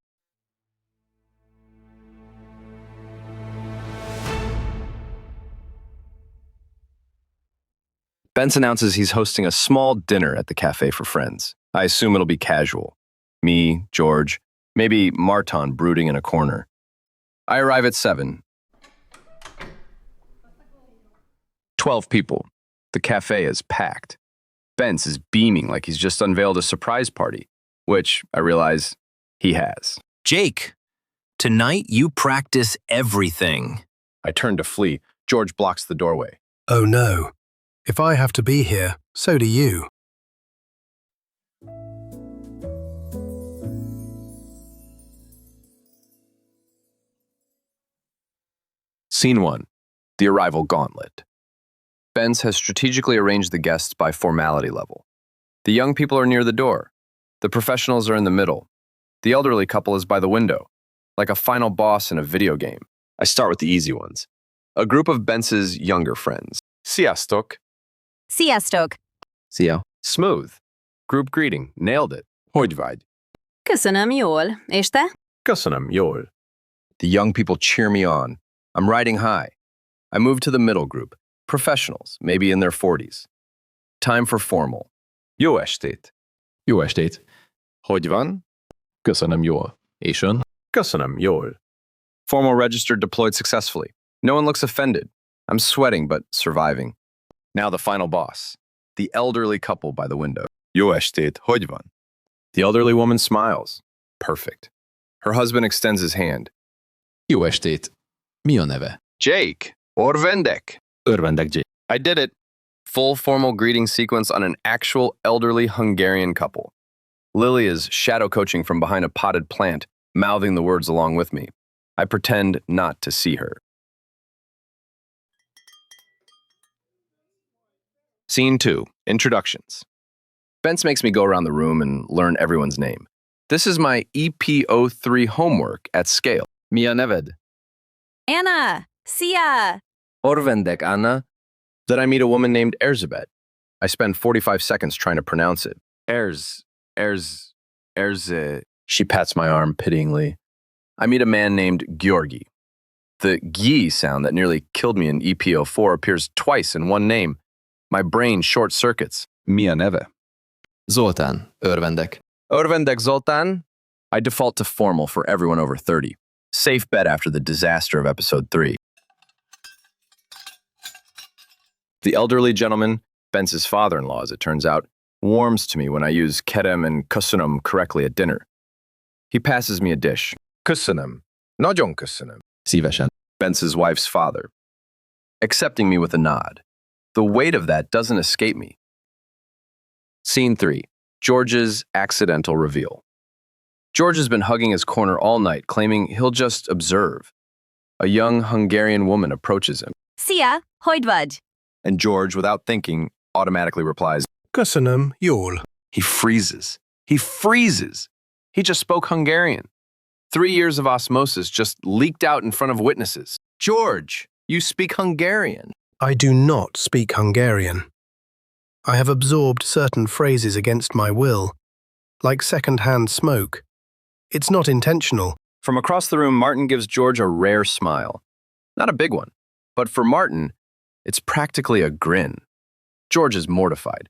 Bence announces he's hosting a small dinner at the cafe for friends. I assume it'll be casual. Me, George, maybe Marton brooding in a corner. I arrive at 7. 12 people. The cafe is packed. Bence is beaming like he's just unveiled a surprise party, which I realize he has. Jake, tonight you practice everything. I turn to flee. George blocks the doorway. Oh no. If I have to be here, so do you. Scene 1. The Arrival Gauntlet. Benz has strategically arranged the guests by formality level. The young people are near the door. The professionals are in the middle. The elderly couple is by the window, like a final boss in a video game. I start with the easy ones. A group of Benz's younger friends. Sziasztok. Sziasztok. Szia. Smooth. Group greeting. Nailed it. Hogy, vagy. Köszönöm jól. És te? Köszönöm jól. The young people cheer me on. I'm riding high. I move to the middle group. Professionals, maybe in their 40s. Time for formal. Jó estét. Jó estét. Hogy van? Köszönöm jól. És ön? Köszönöm jól. Formal register deployed successfully. No one looks offended. I'm sweating, but surviving. Now the final boss. The elderly couple by the window. Jó estét. Hogy van? The elderly woman smiles. Perfect. Her husband extends his hand. Jó estét. Mi a neve? Jake. Örvendek. Örvendek, Jake. I did it. Full formal greeting sequence on an actual elderly Hungarian couple. Lily is shadow coaching from behind a potted plant, mouthing the words along with me. I pretend not to see her. Scene 2. Introductions. Benz makes me go around the room and learn everyone's name. This is my EP03 homework at scale. Mi a neved? Anna. Szia. Örvendek, Anna. Then I meet a woman named Erzsébet. I spend 45 seconds trying to pronounce it. She pats my arm pityingly. I meet a man named Georgi. The G sound that nearly killed me in EP04 appears twice in one name. My brain short circuits. Mi a neve? Zoltán. Örvendek. Örvendek Zoltán. I default to formal for everyone over 30. Safe bet after the disaster of episode 3. The elderly gentleman, Benz's father-in-law as it turns out, warms to me when I use Kérem and köszönöm correctly at dinner. He passes me a dish. Köszönöm. Nagyon köszönöm. Szívesen. Benz's wife's father. Accepting me with a nod. The weight of that doesn't escape me. Scene 3. George's accidental reveal. George has been hugging his corner all night, claiming he'll just observe. A young Hungarian woman approaches him, Szia. Hogy, vagy? and George, without thinking, automatically replies. Köszönöm jól. He freezes. He freezes. He just spoke Hungarian. 3 years of osmosis just leaked out in front of witnesses. George, you speak Hungarian. I do not speak Hungarian. I have absorbed certain phrases against my will, like second-hand smoke. It's not intentional. From across the room, Martin gives George a rare smile. Not a big one, but for Martin, it's practically a grin. George is mortified.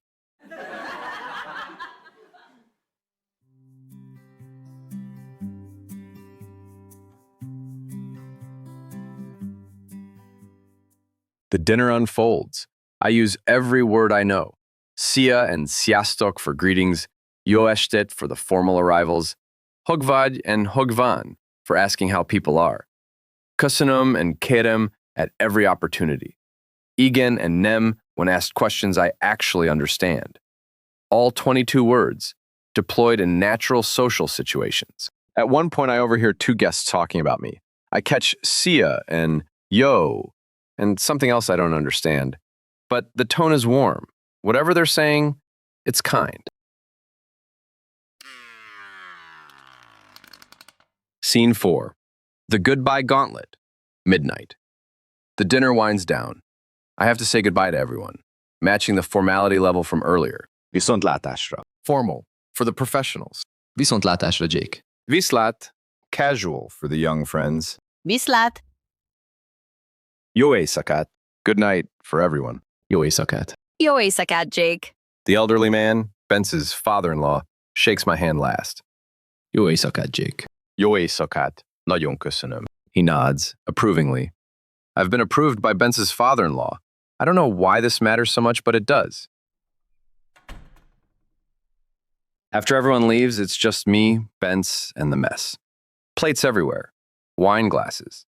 The dinner unfolds. I use every word I know. Szia and sziasztok for greetings, jó estét for the formal arrivals, hogy vagy and hogy van for asking how people are, köszönöm and kérem at every opportunity, igen and nem when asked questions I actually understand. All 22 words, deployed in natural social situations. At one point, I overhear 2 guests talking about me. I catch Szia and yo, and something else I don't understand. But the tone is warm. Whatever they're saying, it's kind. Scene 4. The Goodbye Gauntlet. Midnight. The dinner winds down. I have to say goodbye to everyone, matching the formality level from earlier. Viszontlátásra. Formal, for the professionals. Viszontlátásra, Jake. Viszlát, casual, for the young friends. Viszlát. Jó éjszakát, good night, for everyone. Jó éjszakát. Jó éjszakát, Jake. The elderly man, Benz's father-in-law, shakes my hand last. Jó éjszakát, Jake. Jó éjszakát, nagyon köszönöm. He nods, approvingly. I've been approved by Benz's father-in-law. I don't know why this matters so much, but it does. After everyone leaves, it's just me, Benz, and the mess. Plates everywhere. Wine glasses.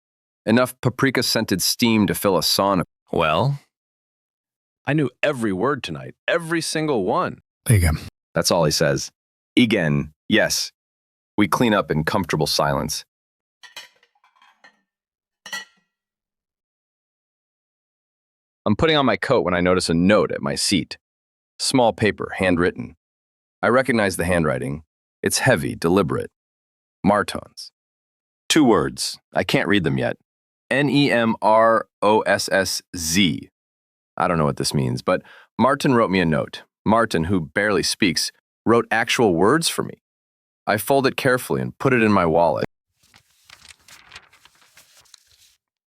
Enough paprika-scented steam to fill a sauna. Well, I knew every word tonight, every single one. There you go. That's all he says. Igen, yes. We clean up in comfortable silence. I'm putting on my coat when I notice a note at my seat. Small paper, handwritten. I recognize the handwriting. It's heavy, deliberate. Martons. 2 words. I can't read them yet. Nemross. I don't know what this means, but Martin wrote me a note. Martin, who barely speaks, wrote actual words for me. I fold it carefully and put it in my wallet.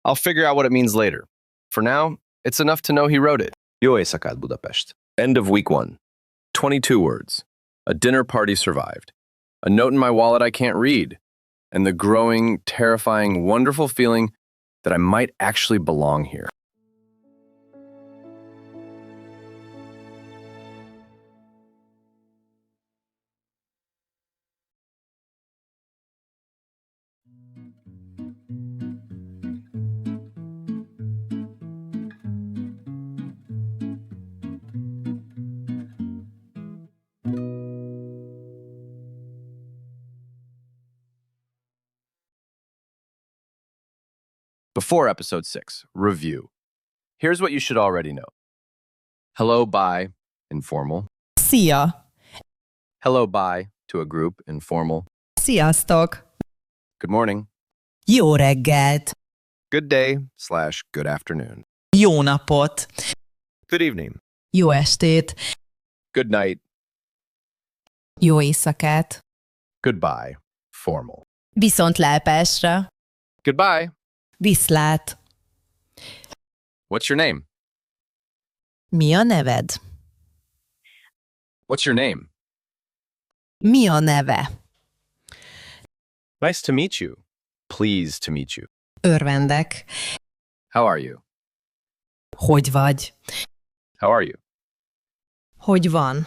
I'll figure out what it means later. For now, it's enough to know he wrote it. Jó éjszakát, Budapest. End of week 1. 22 words. A dinner party survived. A note in my wallet I can't read. And the growing, terrifying, wonderful feeling that I might actually belong here. Before episode 6, review. Here's what you should already know. Hello, bye, informal. Szia! Hello, bye, to a group, informal. Sziasztok! Good morning. Jó reggelt! Good day / good afternoon. Jó napot! Good evening. Jó estét! Good night. Jó éjszakát! Goodbye, formal. Viszontlátásra! Goodbye. Viszlát! What's your name? Mi a neved? What's your name? Mi a neve? Nice to meet you. Pleased to meet you. Örvendek. How are you? Hogy vagy? How are you? Hogy van?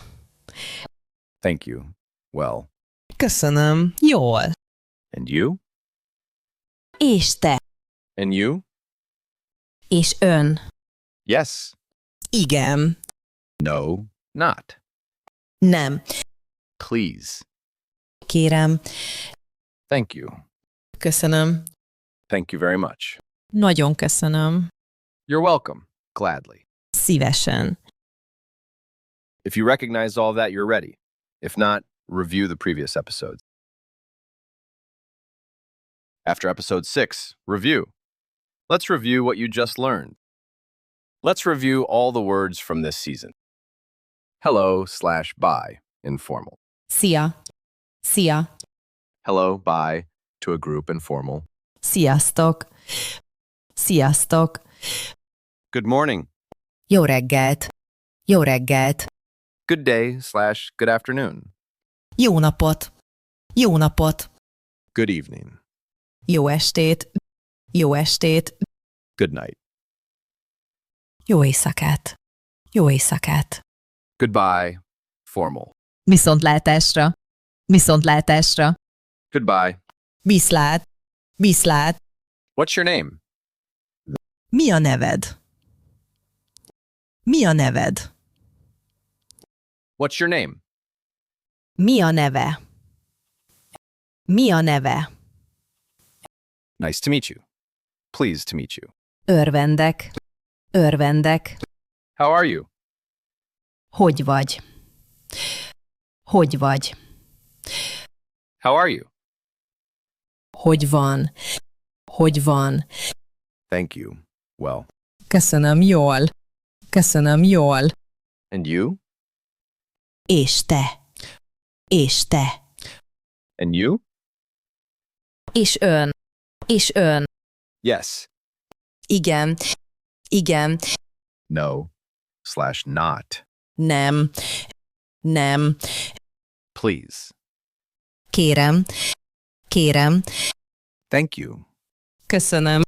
Thank you. Well. Köszönöm. Jól. And you? És te. And you? És ön. Yes. Igen. No, not. Nem. Please. Kérem. Thank you. Köszönöm. Thank you very much. Nagyon köszönöm. You're welcome. Gladly. Szívesen. If you recognize all of that, you're ready. If not, review the previous episodes. After episode 6, review. Let's review what you just learned. Let's review all the words from this season. Hello / bye, informal. Szia. Szia. Hello, bye, to a group, informal. Sziasztok. Sziasztok. Good morning. Jó reggelt. Jó reggelt. Good day / good afternoon. Jó napot. Jó napot. Good evening. Jó estét. Jó estét. Good night. Jó éjszakát. Jó éjszakát. Goodbye, formal. Viszontlátásra. Viszontlátásra. Goodbye. Viszlát. Viszlát. What's your name? Mi a neved? Mi a neved? What's your name? Mi a neve? Mi a neve? Nice to meet you. Pleased to meet you. Örvendek. Örvendek. How are you? Hogy vagy? Hogy vagy? How are you? Hogy van? Hogy van? Thank you. Well. Köszönöm jól. Köszönöm jól. And you? És te. És te. And you? És ön. És ön. Yes. Igen. Igen. No / not. Nem. Nem. Please. Kérem. Kérem. Thank you. Köszönöm.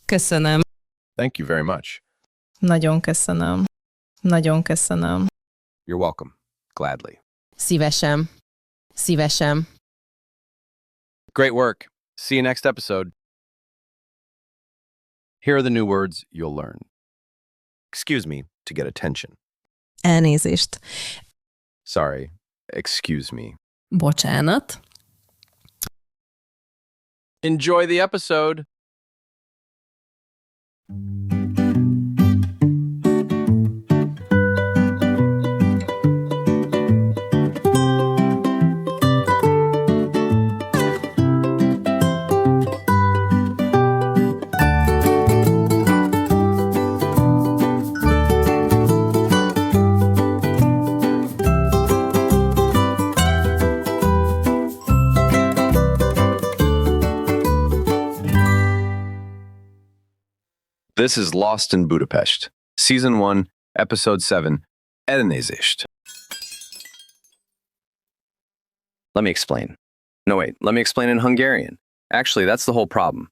Köszönöm. Thank you very much. Nagyon köszönöm. Nagyon köszönöm. You're welcome. Gladly. Szívesen. Szívesen. Great work. See you next episode. Here are the new words you'll learn. Excuse me to get attention. Elnézést. Sorry. Excuse me. Bocsánat. Enjoy the episode. This is Lost in Budapest, Season 1, Episode 7, Elnézést. Let me explain. No, wait, let me explain in Hungarian. Actually, that's the whole problem.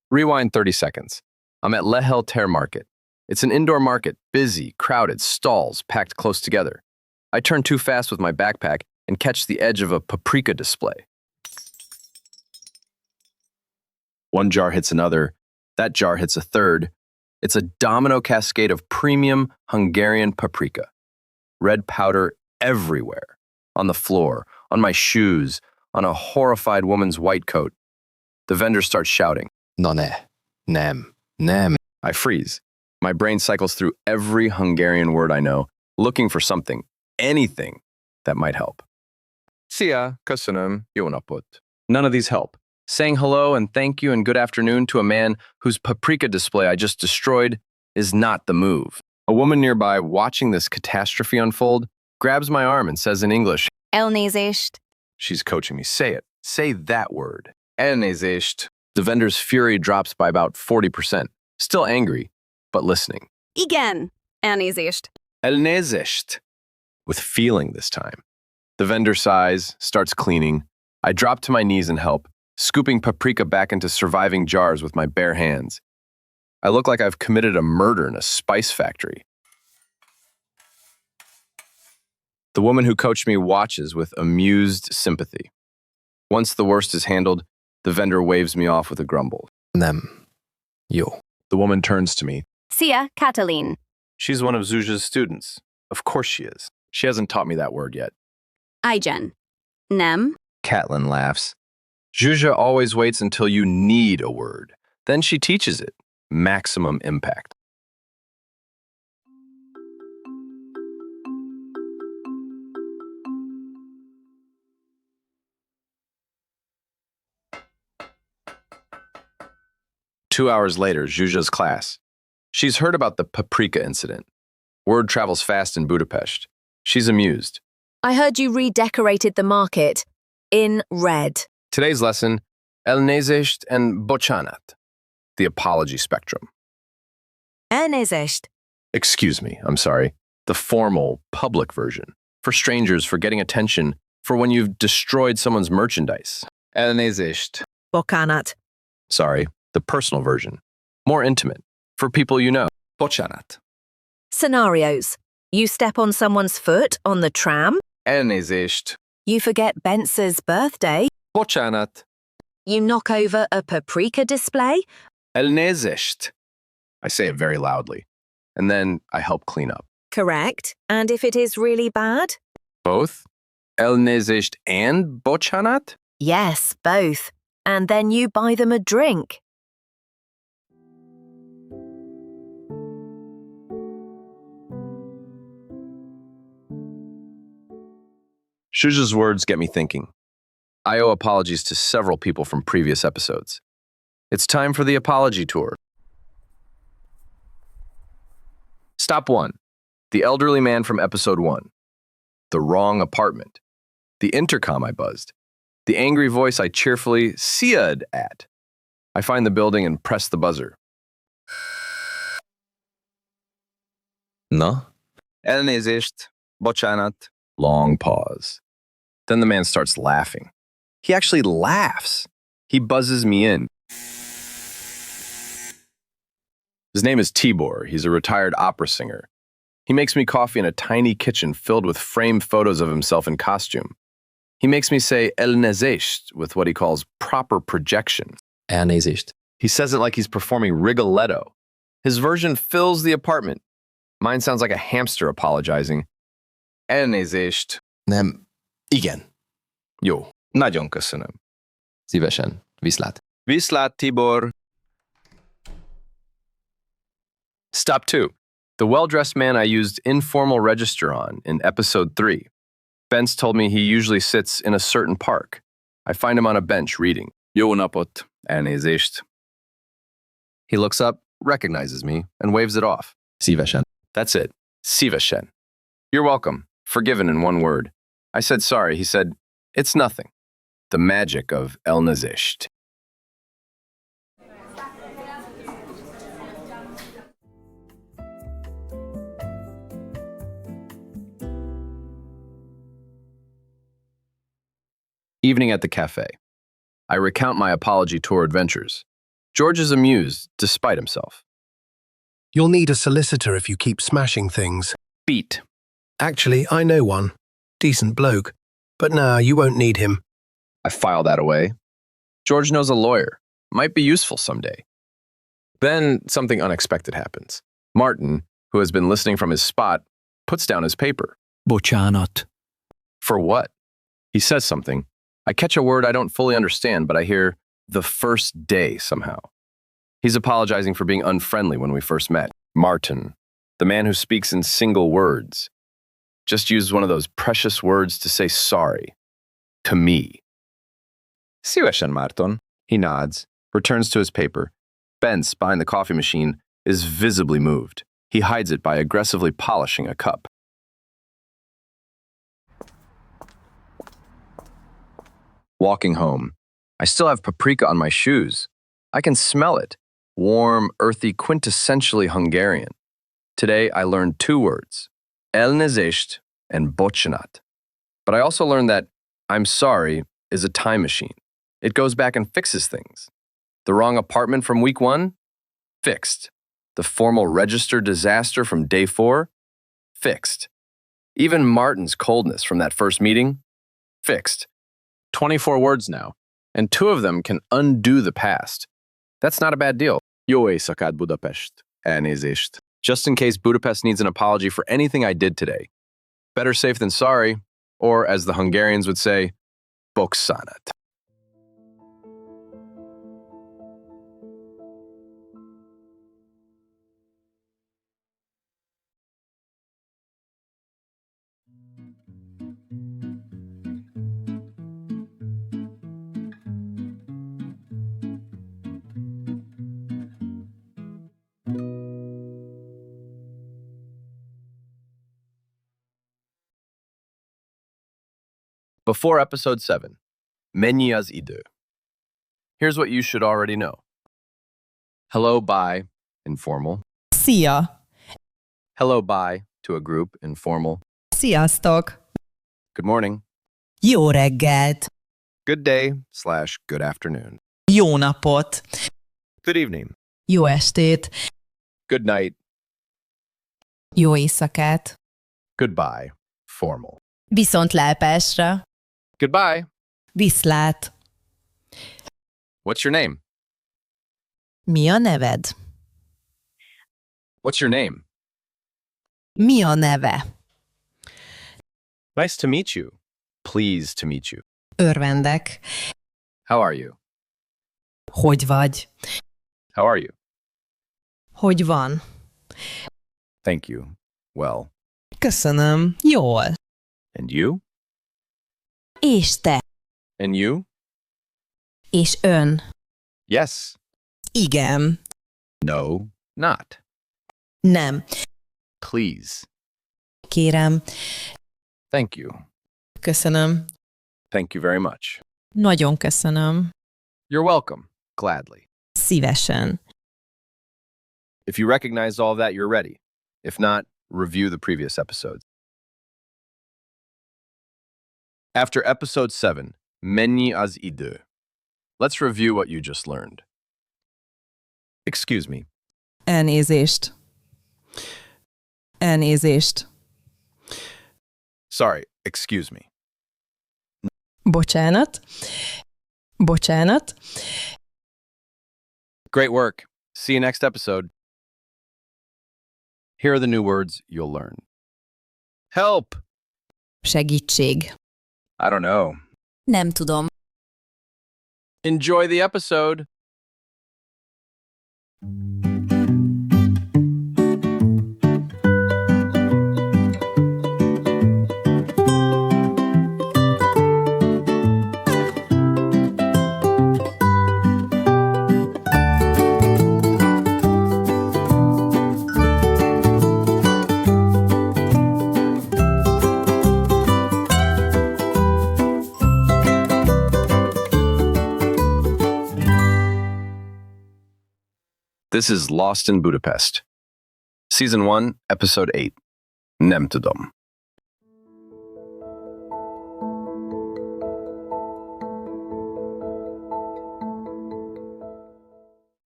Rewind 30 seconds. I'm at Lehel Ter Market. It's an indoor market, busy, crowded, stalls packed close together. I turn too fast with my backpack and catch the edge of a paprika display. One jar hits another, that jar hits a third. It's a domino cascade of premium Hungarian paprika. Red powder everywhere. On the floor, on my shoes, on a horrified woman's white coat. The vendor starts shouting. Na ne, nem, nem. I freeze. My brain cycles through every Hungarian word I know, looking for something, anything, that might help. Szia, köszönöm, jó napot. None of these help. Saying hello and thank you and good afternoon to a man whose paprika display I just destroyed is not the move. A woman nearby, watching this catastrophe unfold, grabs my arm and says in English, Elnézést. She's coaching me. Say it. Say that word. Elnézést. The vendor's fury drops by about 40%. Still angry, but listening. Igen. Elnézést. Elnézést. With feeling this time. The vendor sighs, starts cleaning. I drop to my knees and help, scooping paprika back into surviving jars with my bare hands. I look like I've committed a murder in a spice factory. The woman who coached me watches with amused sympathy. Once the worst is handled, the vendor waves me off with a grumble. Nem. Jó. The woman turns to me. Szia, Katalin. She's one of Zsuzsa's students. Of course she is. She hasn't taught me that word yet. Igen. Nem. Catlin laughs. Zsuzsa always waits until you need a word. Then she teaches it. Maximum impact. Two hours later, Zsuzsa's class. She's heard about the paprika incident. Word travels fast in Budapest. She's amused. I heard you redecorated the market in red. Today's lesson, elnézést and bocsánat, the apology spectrum. Elnézést. Excuse me, I'm sorry. The formal, public version. For strangers, for getting attention, for when you've destroyed someone's merchandise. Elnézést. Bocsánat. Sorry, the personal version. More intimate. For people you know. Bocsánat. Scenarios. You step on someone's foot on the tram. Elnézést. You forget Bence's birthday. Bocsánat. You knock over a paprika display. Elnézést. I say it very loudly. And then I help clean up. Correct. And if it is really bad? Both? Elnézést and bocsánat? Yes, both. And then you buy them a drink. Zsuzsa's words get me thinking. I owe apologies to several people from previous episodes. It's time for the apology tour. Stop 1. The elderly man from episode 1. The wrong apartment. The intercom I buzzed. The angry voice I cheerfully Szia'd at. I find the building and press the buzzer. Na? Elnézést, bocsánat. Long pause. Then the man starts laughing. He actually laughs. He buzzes me in. His name is Tibor. He's a retired opera singer. He makes me coffee in a tiny kitchen filled with framed photos of himself in costume. He makes me say elnézést with what he calls proper projection. Elnézést. He says it like he's performing Rigoletto. His version fills the apartment. Mine sounds like a hamster apologizing. Elnézést. Nem. Igen. Jó. Nagyon köszönöm. Szívesen. Viszlát. Viszlát, Tibor. Stop 2. The well-dressed man I used informal register on in episode 3. Bence told me he usually sits in a certain park. I find him on a bench reading. Jó napot. Elnézést. He looks up, recognizes me, and waves it off. Szívesen. That's it. Szívesen. You're welcome. Forgiven in one word. I said sorry. He said, it's nothing. The magic of elnézést. Evening at the cafe. I recount my apology tour adventures. George is amused, despite himself. You'll need a solicitor if you keep smashing things. Beat. Actually, I know one. Decent bloke. But nah, you won't need him. I file that away. George knows a lawyer. Might be useful someday. Then something unexpected happens. Martin, who has been listening from his spot, puts down his paper. Bocsánat. For what? He says something. I catch a word I don't fully understand, but I hear the first day somehow. He's apologizing for being unfriendly when we first met. Martin, the man who speaks in single words, just used one of those precious words to say sorry. To me. Szívesen, Martin. He nods, returns to his paper. Bence, behind the coffee machine, is visibly moved. He hides it by aggressively polishing a cup. Walking home. I still have paprika on my shoes. I can smell it. Warm, earthy, quintessentially Hungarian. Today, I learned 2 words, elnézést and bocsánat. But I also learned that I'm sorry is a time machine. It goes back and fixes things. The wrong apartment from week 1? Fixed. The formal register disaster from day 4? Fixed. Even Martin's coldness from that first meeting? Fixed. 24 words now, and 2 of them can undo the past. That's not a bad deal. Jó éjszakát, Budapest. Elnézést. Just in case Budapest needs an apology for anything I did today. Better safe than sorry, or as the Hungarians would say, bocsánat. Before episode 7, Mennyi az idő. Here's what you should already know. Hello, bye, informal. Szia! Hello, bye, to a group, informal. Sziasztok! Good morning. Jó reggelt! Good day / good afternoon. Jó napot! Good evening. Jó estét! Good night. Jó éjszakát! Goodbye, formal. Viszontlátásra! Goodbye. Viszlát! What's your name? Mi a neved? What's your name? Mi a neve? Nice to meet you. Pleased to meet you. Örvendek. How are you? Hogy vagy? How are you? Hogy van? Thank you. Well. Köszönöm. Jól. And you? És te. And you? És ön. Yes. Igen. No, not. Nem. Please. Kérem. Thank you. Köszönöm. Thank you very much. Nagyon köszönöm. You're welcome. Gladly. Szívesen. If you recognize all of that, you're ready. If not, review the previous episodes. After episode 7, Mennyi az idő. Let's review what you just learned. Excuse me. Elnézést. Elnézést. Sorry, excuse me. Bocsánat. Bocsánat. Great work. See you next episode. Here are the new words you'll learn. Help! Segítség. I don't know. Nem tudom. Enjoy the episode. This is Lost in Budapest. Season 1, Episode 8. Nem tudom.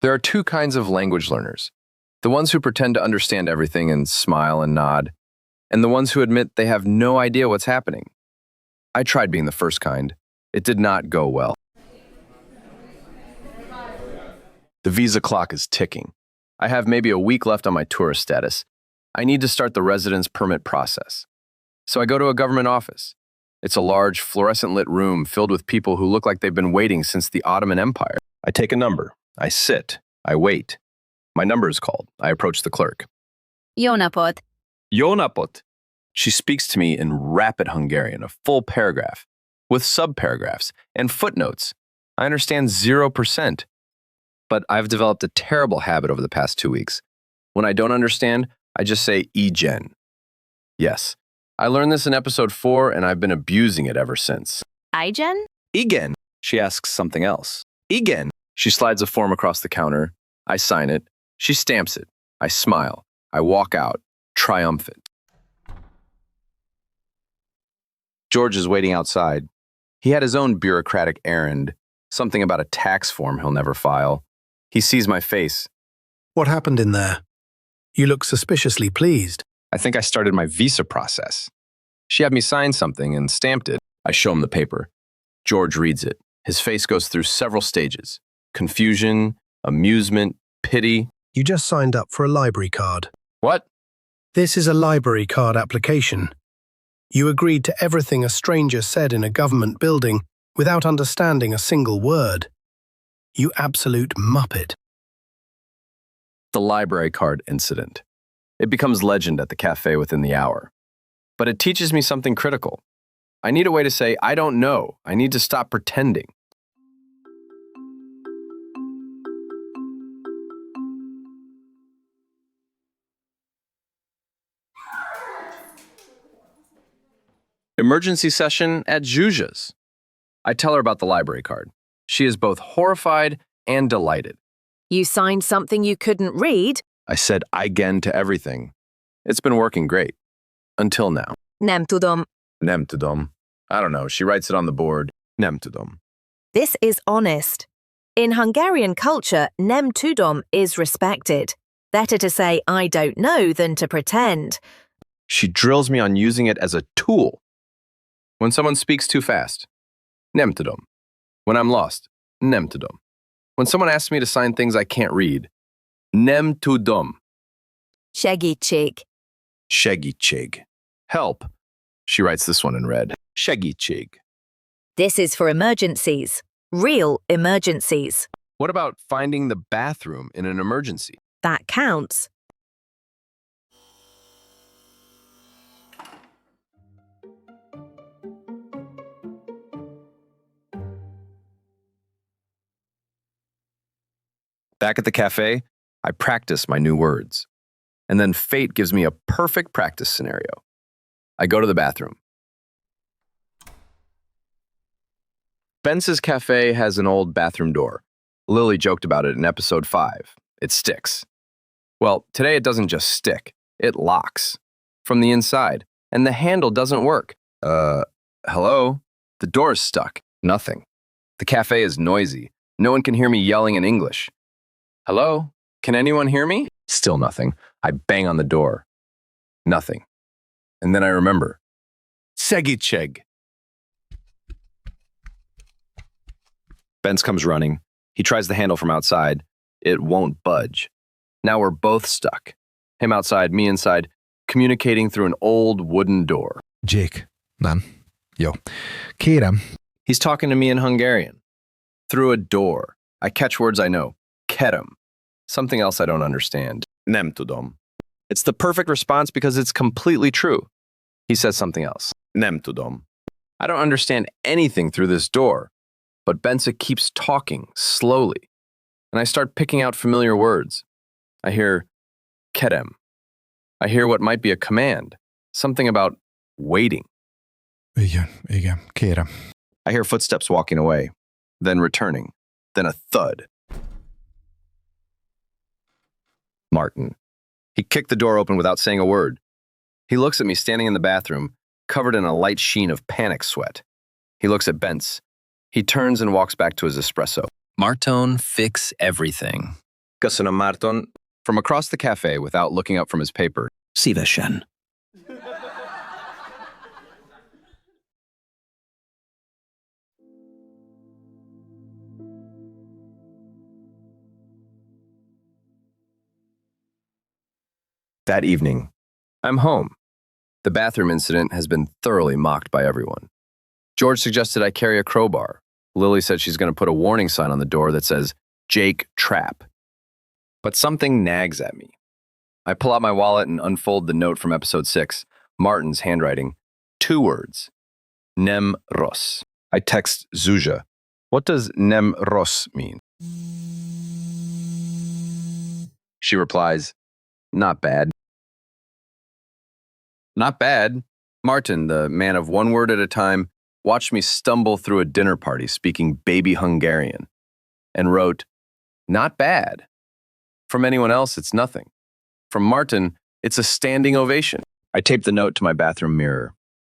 There are two kinds of language learners. The ones who pretend to understand everything and smile and nod, and the ones who admit they have no idea what's happening. I tried being the first kind. It did not go well. The visa clock is ticking. I have maybe a week left on my tourist status. I need to start the residence permit process. So I go to a government office. It's a large, fluorescent-lit room filled with people who look like they've been waiting since the Ottoman Empire. I take a number. I sit. I wait. My number is called. I approach the clerk. Jó napot! Jó napot! She speaks to me in rapid Hungarian, a full paragraph, with subparagraphs and footnotes. I understand 0%. But I've developed a terrible habit over the past 2 weeks. When I don't understand, I just say igen. Yes, I learned this in episode 4, and I've been abusing it ever since. Igen? Igen. She asks something else. Igen. She slides a form across the counter. I sign it. She stamps it. I smile. I walk out, triumphant. George is waiting outside. He had his own bureaucratic errand, something about a tax form he'll never file. He sees my face. What happened in there? You look suspiciously pleased. I think I started my visa process. She had me sign something and stamped it. I show him the paper. George reads it. His face goes through several stages. Confusion, amusement, pity. You just signed up for a library card. What? This is a library card application. You agreed to everything a stranger said in a government building without understanding a single word. You absolute muppet. The library card incident. It becomes legend at the cafe within the hour. But it teaches me something critical. I need a way to say, I don't know. I need to stop pretending. Emergency session at Zsuzsa's. I tell her about the library card. She is both horrified and delighted. You signed something you couldn't read? I said igen to everything. It's been working great. Until now. Nem tudom. Nem tudom. I don't know. She writes it on the board. Nem tudom. This is honest. In Hungarian culture, nem tudom is respected. Better to say I don't know than to pretend. She drills me on using it as a tool. When someone speaks too fast, nem tudom. When I'm lost, nem tudom. When someone asks me to sign things I can't read, nem tudom. Segítség. Segítség. Help. She writes this one in red. Segítség. This is for emergencies. Real emergencies. What about finding the bathroom in an emergency? That counts. Back at the cafe, I practice my new words. And then fate gives me a perfect practice scenario. I go to the bathroom. Bence's cafe has an old bathroom door. Lily joked about it in episode 5. It sticks. Well, today it doesn't just stick. It locks. From the inside. And the handle doesn't work. Hello? The door is stuck. Nothing. The cafe is noisy. No one can hear me yelling in English. Hello? Can anyone hear me? Still nothing. I bang on the door. Nothing. And then I remember. Segítség. Benz comes running. He tries the handle from outside. It won't budge. Now we're both stuck. Him outside, me inside, communicating through an old wooden door. Jake. Nem. Jó. Kérem. He's talking to me in Hungarian. Through a door. I catch words I know. Kérem. Something else I don't understand. Nem tudom. It's the perfect response because it's completely true. He says something else. Nem tudom. I don't understand anything through this door, but Bence keeps talking slowly, and I start picking out familiar words. I hear Kérem. I hear what might be a command, something about waiting. Igen, kérem. I hear footsteps walking away, then returning, then a thud. Martin. He kicked the door open without saying a word. He looks at me standing in the bathroom, covered in a light sheen of panic sweat. He looks at Bence. He turns and walks back to his espresso. Marton, fix everything. Köszönöm, Marton. From across the cafe, without looking up from his paper. Szívesen. That evening, I'm home. The bathroom incident has been thoroughly mocked by everyone. George suggested I carry a crowbar. Lily said she's going to put a warning sign on the door that says, Jake Trap. But something nags at me. I pull out my wallet and unfold the note from episode 6, Martin's handwriting. 2 words. Nem ros. I text Zuzia. What does nem ros mean? She replies, not bad. Not bad. Martin, the man of one word at a time, watched me stumble through a dinner party speaking baby Hungarian and wrote, not bad. From anyone else, it's nothing. From Martin, it's a standing ovation. I taped the note to my bathroom mirror,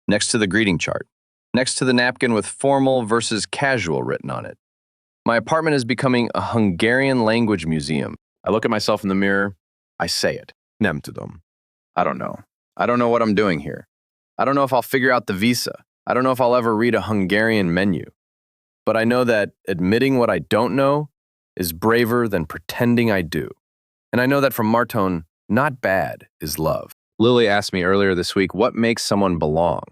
next to the greeting chart, next to the napkin with formal versus casual written on it. My apartment is becoming a Hungarian language museum. I look at myself in the mirror. I say it. Nem tudom. I don't know. I don't know what I'm doing here. I don't know if I'll figure out the visa. I don't know if I'll ever read a Hungarian menu. But I know that admitting what I don't know is braver than pretending I do. And I know that from Marton, not bad is love. Lily asked me earlier this week what makes someone belong.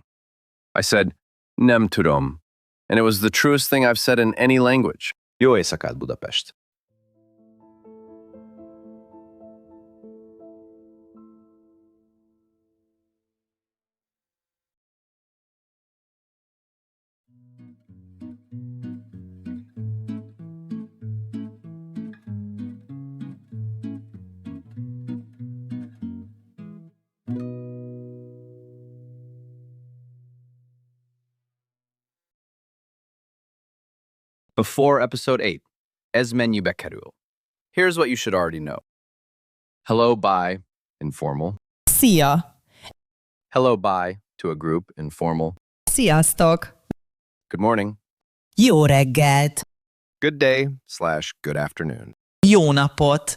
I said, nem tudom. And it was the truest thing I've said in any language. Jó éjszakát, Budapest. Before episode 8, mennyibe kerül. Here's what you should already know. Hello, bye, informal. Szia! Hello, bye, to a group, informal. Sziasztok! Good morning. Jó reggelt! Good day / good afternoon. Jó napot!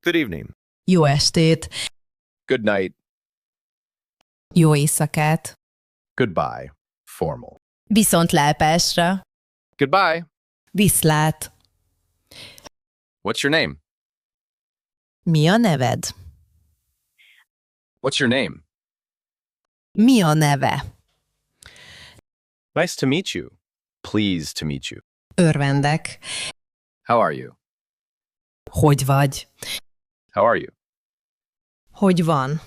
Good evening. Jó estét! Good night. Jó éjszakát! Goodbye, formal. Viszontlátásra! Goodbye. Viszlát! What's your name? Mi a neved? What's your name? Mi a neve? Nice to meet you. Pleased to meet you. Örvendek. How are you? Hogy vagy? How are you? Hogy van?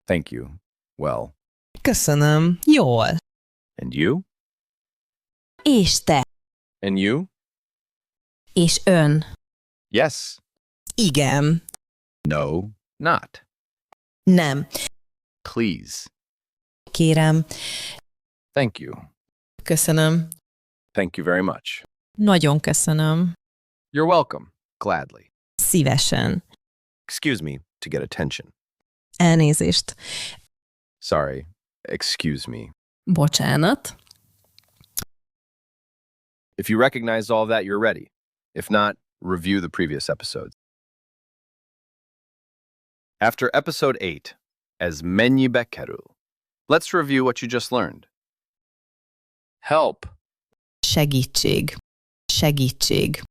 Thank you. Well. Köszönöm. Jól. And you? És te? And you? És ön? Yes. Igen. No, not. Nem. Please. Kérem. Thank you. Köszönöm. Thank you very much. Nagyon köszönöm. You're welcome. Gladly. Szívesen. Excuse me to get attention. Elnézést. Sorry. Excuse me. Bocsánat. If you recognize all of that, you're ready. If not, review the previous episodes. After episode 8, mennyibe kerül, let's review what you just learned. Help. Segítség. Segítség.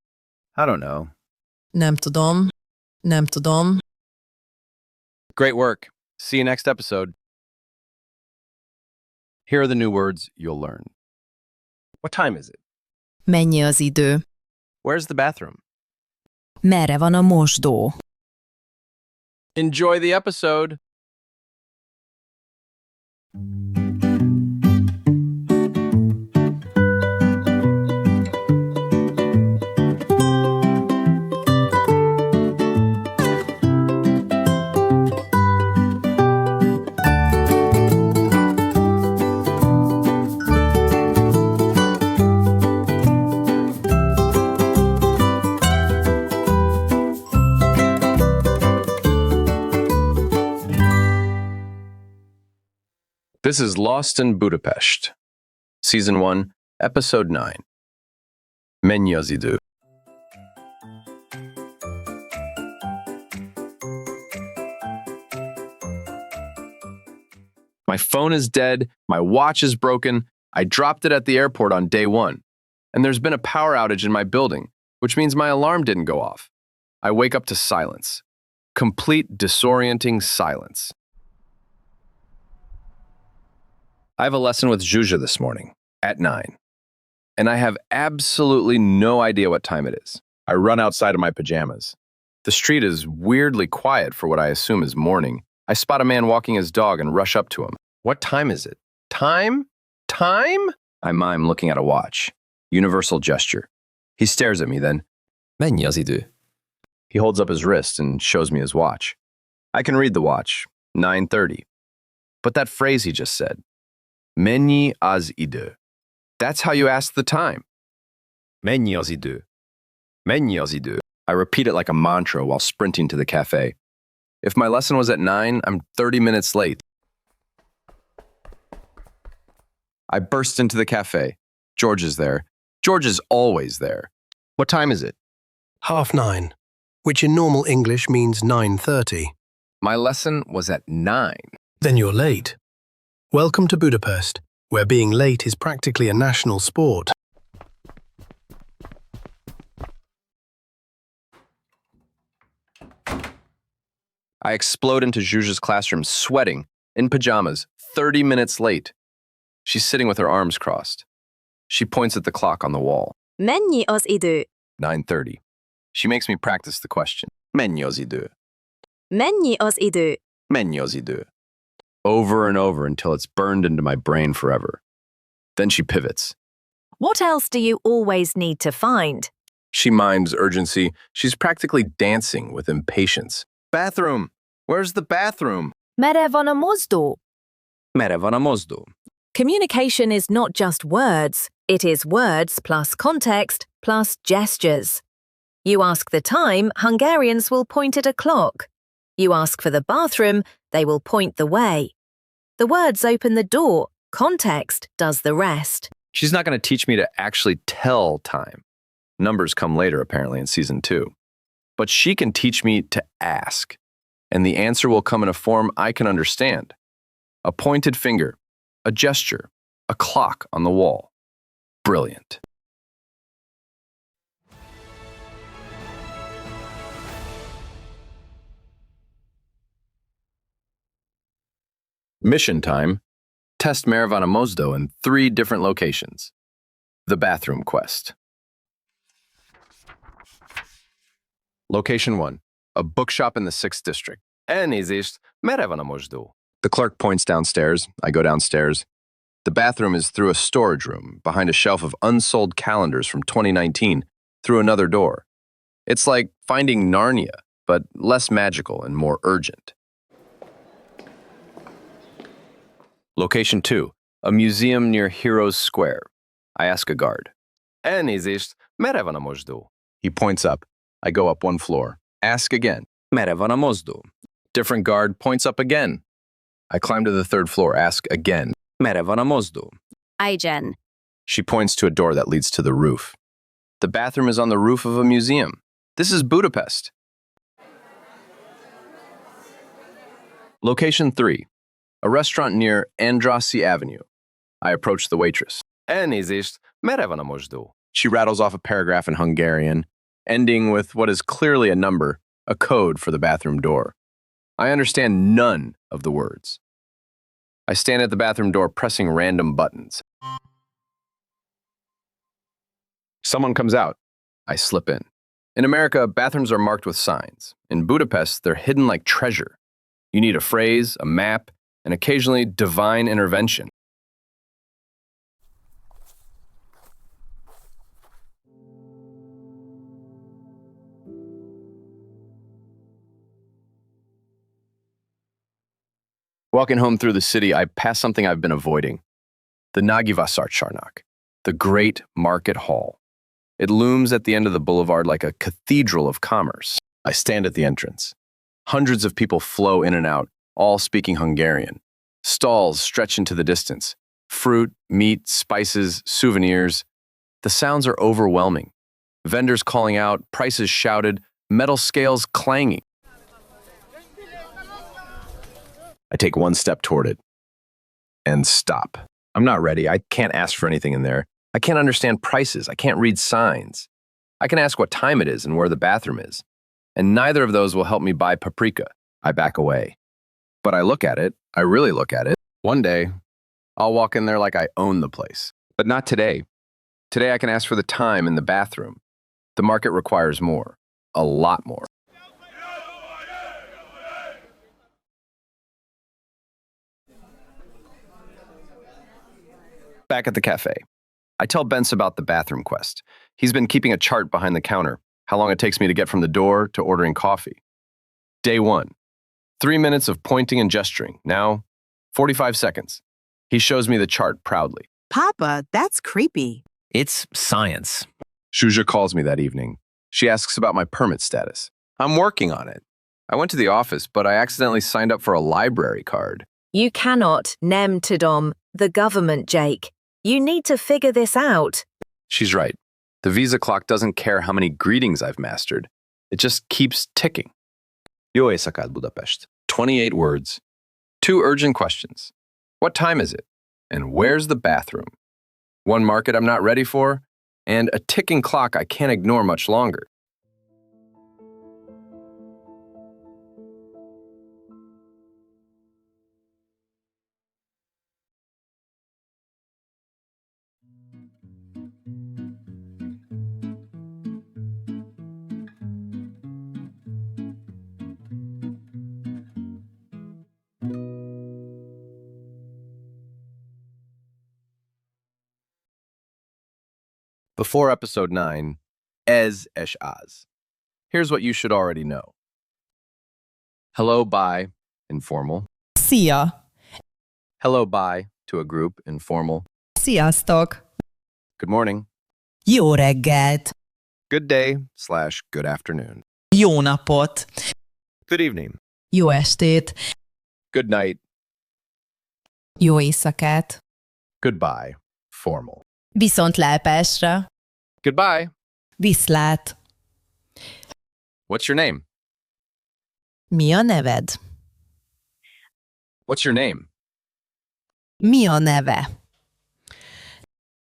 I don't know. Nem tudom. Nem tudom. Great work. See you next episode. Here are the new words you'll learn. What time is it? Mennyi az idő? Where's the bathroom? Merre van a mosdó? Enjoy the episode. This is Lost in Budapest, Season 1, Episode 9. Mennyi. My phone is dead, my watch is broken, I dropped it at the airport on day 1, and there's been a power outage in my building, which means my alarm didn't go off. I wake up to silence. Complete disorienting silence. I have a lesson with Zsuzsa this morning, at 9, and I have absolutely no idea what time it is. I run outside in my pajamas. The street is weirdly quiet for what I assume is morning. I spot a man walking his dog and rush up to him. What time is it? Time? Time? I mime looking at a watch. Universal gesture. He stares at me then. Mennyi az idő? He holds up his wrist and shows me his watch. I can read the watch. 9:30. But that phrase he just said. Mennyi az idő. That's how you ask the time. Mennyi az idő. Mennyi az idő. I repeat it like a mantra while sprinting to the cafe. If my lesson was at 9, I'm 30 minutes late. I burst into the cafe. George is there. George is always there. What time is it? 9:30, which in normal English means 9:30. My lesson was at 9. Then you're late. Welcome to Budapest, where being late is practically a national sport. I explode into Zsuzsa's classroom, sweating, in pajamas, 30 minutes late. She's sitting with her arms crossed. She points at the clock on the wall. Mennyi az idő? 9:30. She makes me practice the question. Mennyi az idő? Mennyi az idő? Mennyi az idő? Over and over until it's burned into my brain forever. Then she pivots. What else do you always need to find? She mimes urgency. She's practically dancing with impatience. Bathroom! Where's the bathroom? Merre van a mozdó? Merre van a mozdó? Communication is not just words, it is words plus context plus gestures. You ask the time, Hungarians will point at a clock. You ask for the bathroom, they will point the way. The words open the door, context does the rest. She's not going to teach me to actually tell time. Numbers come later, apparently, in Season 2. But she can teach me to ask, and the answer will come in a form I can understand. A pointed finger, a gesture, a clock on the wall. Brilliant. Mission time. Test Merre van a mozdó in 3 different locations. The bathroom quest. Location 1. A bookshop in the 6th district. Elnézést, merre van a mozdó? The clerk points downstairs. I go downstairs. The bathroom is through a storage room, behind a shelf of unsold calendars from 2019, through another door. It's like finding Narnia, but less magical and more urgent. Location 2. A museum near Heroes Square. I ask a guard. Elnézést, merre van a mozdó? He points up. I go up 1 floor. Ask again. Merre van a mozdó? Different guard points up again. I climb to the 3rd floor. Ask again. Merre van a mozdó? Igen. She points to a door that leads to the roof. The bathroom is on the roof of a museum. This is Budapest. Location 3. A restaurant near Andrassy Avenue. I approach the waitress. Elnézést, merre van a mozdó? She rattles off a paragraph in Hungarian, ending with what is clearly a number, a code for the bathroom door. I understand none of the words. I stand at the bathroom door pressing random buttons. Someone comes out. I slip in. In America, bathrooms are marked with signs. In Budapest, they're hidden like treasure. You need a phrase, a map, and occasionally divine intervention. Walking home through the city, I pass something I've been avoiding. The Nagyvásárcsarnok, the Great Market Hall. It looms at the end of the boulevard like a cathedral of commerce. I stand at the entrance. Hundreds of people flow in and out, all speaking Hungarian. Stalls stretch into the distance. Fruit, meat, spices, souvenirs. The sounds are overwhelming. Vendors calling out, prices shouted, metal scales clanging. I take one step toward it and stop. I'm not ready. I can't ask for anything in there. I can't understand prices. I can't read signs. I can ask what time it is and where the bathroom is. And neither of those will help me buy paprika. I back away. But I look at it. I really look at it. One day, I'll walk in there like I own the place. But not today. Today I can ask for the time in the bathroom. The market requires more. A lot more. Back at the cafe, I tell Bence about the bathroom quest. He's been keeping a chart behind the counter, how long it takes me to get from the door to ordering coffee. Day 1, 3 minutes of pointing and gesturing. Now, 45 seconds. He shows me the chart proudly. Papa, that's creepy. It's science. Shuja calls me that evening. She asks about my permit status. I'm working on it. I went to the office, but I accidentally signed up for a library card. You cannot nem tidom the government, Jake. You need to figure this out. She's right. The visa clock doesn't care how many greetings I've mastered. It just keeps ticking. Jó éjszakát, Budapest. 28 words. 2 urgent questions. What time is it? And where's the bathroom? One market I'm not ready for, and a ticking clock I can't ignore much longer. Before episode 9, ez és az. Here's what you should already know. Hello, bye, informal. Szia! Hello, bye, to a group, informal. Sziasztok! Good morning. Jó reggelt! Good day / good afternoon. Jó napot! Good evening. Jó estét. Good night. Jó éjszakát! Goodbye, formal. Viszontlátásra! Goodbye. Viszlát! What's your name? Mi a neved? What's your name? Mi a neve?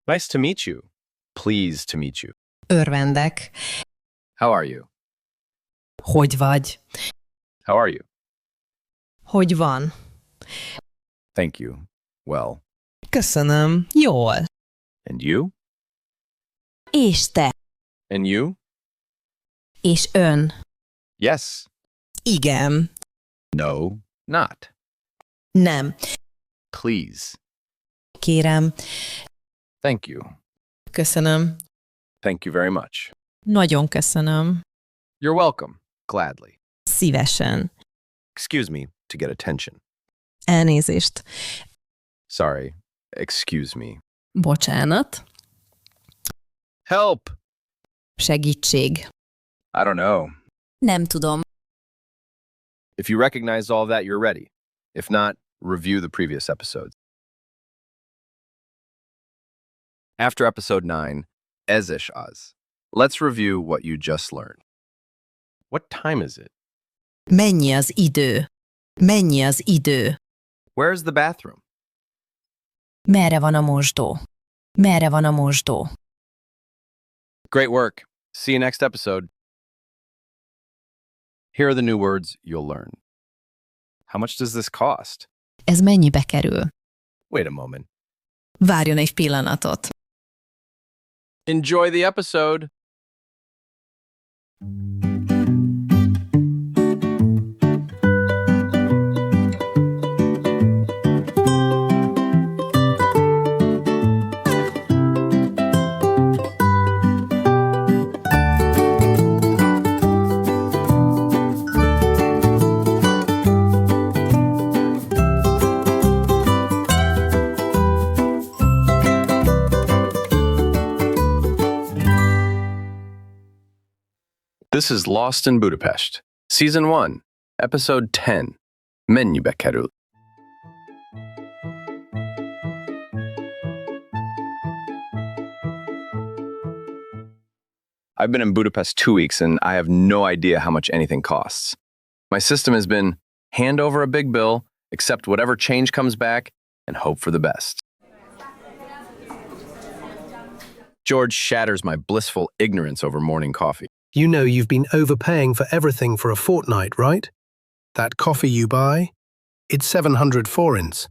Nice to meet you. Pleased to meet you. Örvendek. How are you? Hogy vagy? How are you? Hogy van? Thank you. Well. Köszönöm. Jól. And you? És te! And you? És ön! Yes. Igen. No, not. Nem. Please. Kérem. Thank you. Köszönöm. Thank you very much. Nagyon köszönöm. You're welcome. Gladly. Szívesen. Excuse me to get attention. Elnézést. Sorry. Excuse me. Bocsánat. Help! Segítség! I don't know. Nem tudom. If you recognize all of that, you're ready. If not, review the previous episodes. After episode 9, ez és az, let's review what you just learned. What time is it? Mennyi az idő? Mennyi az idő? Where's the bathroom? Merre van a mosdó? Merre van a mosdó? Great work. See you next episode. Here are the new words you'll learn. How much does this cost? Ez mennyibe kerül? Wait a moment. Várjon egy pillanatot. Enjoy the episode. This is Lost in Budapest, Season 1, Episode 10, Mennyibe kerül. I've been in Budapest 2 weeks and I have no idea how much anything costs. My system has been hand over a big bill, accept whatever change comes back, and hope for the best. George shatters my blissful ignorance over morning coffee. You know you've been overpaying for everything for a fortnight, right? That coffee you buy? It's 700 forints.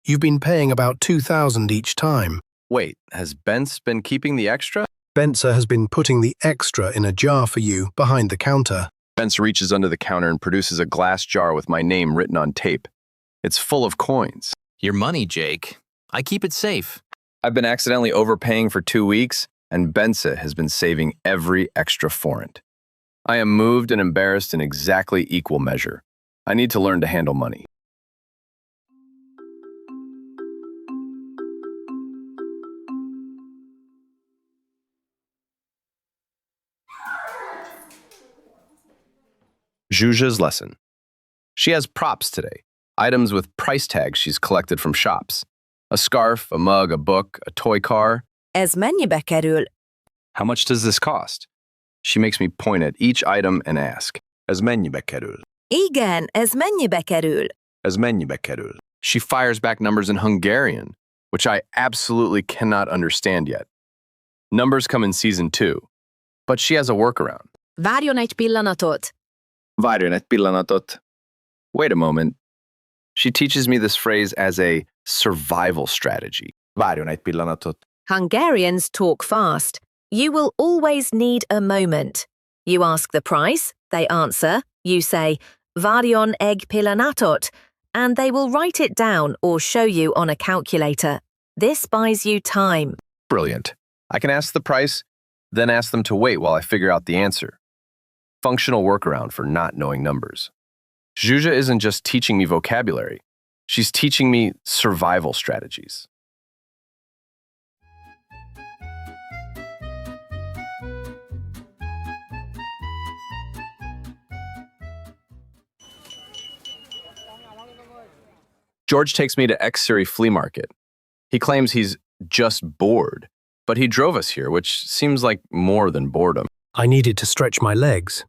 You've been paying about 2,000 each time. Wait, has Bence been keeping the extra? Benzer has been putting the extra in a jar for you behind the counter. Bence reaches under the counter and produces a glass jar with my name written on tape. It's full of coins. Your money, Jake. I keep it safe. I've been accidentally overpaying for 2 weeks, and Benza has been saving every extra forint. I am moved and embarrassed in exactly equal measure. I need to learn to handle money. Zsuzsa's lesson. She has props today, items with price tags she's collected from shops. A scarf, a mug, a book, a toy car. Ez mennyibe kerül? How much does this cost? She makes me point at each item and ask, Ez mennyibe kerül? Igen, ez mennyibe kerül? Ez mennyibe kerül? She fires back numbers in Hungarian, which I absolutely cannot understand yet. Numbers come in season 2, but she has a workaround. Várjon egy pillanatot. Várjon egy pillanatot. Wait a moment. She teaches me this phrase as a survival strategy. Várjon egy pillanatot. Hungarians talk fast. You will always need a moment. You ask the price, they answer. You say, Várjon egy pillanatot, and they will write it down or show you on a calculator. This buys you time. Brilliant. I can ask the price, then ask them to wait while I figure out the answer. Functional workaround for not knowing numbers. Zsuzsa isn't just teaching me vocabulary. She's teaching me survival strategies. George takes me to X-Series Flea Market. He claims he's just bored, but he drove us here, which seems like more than boredom. I needed to stretch my legs.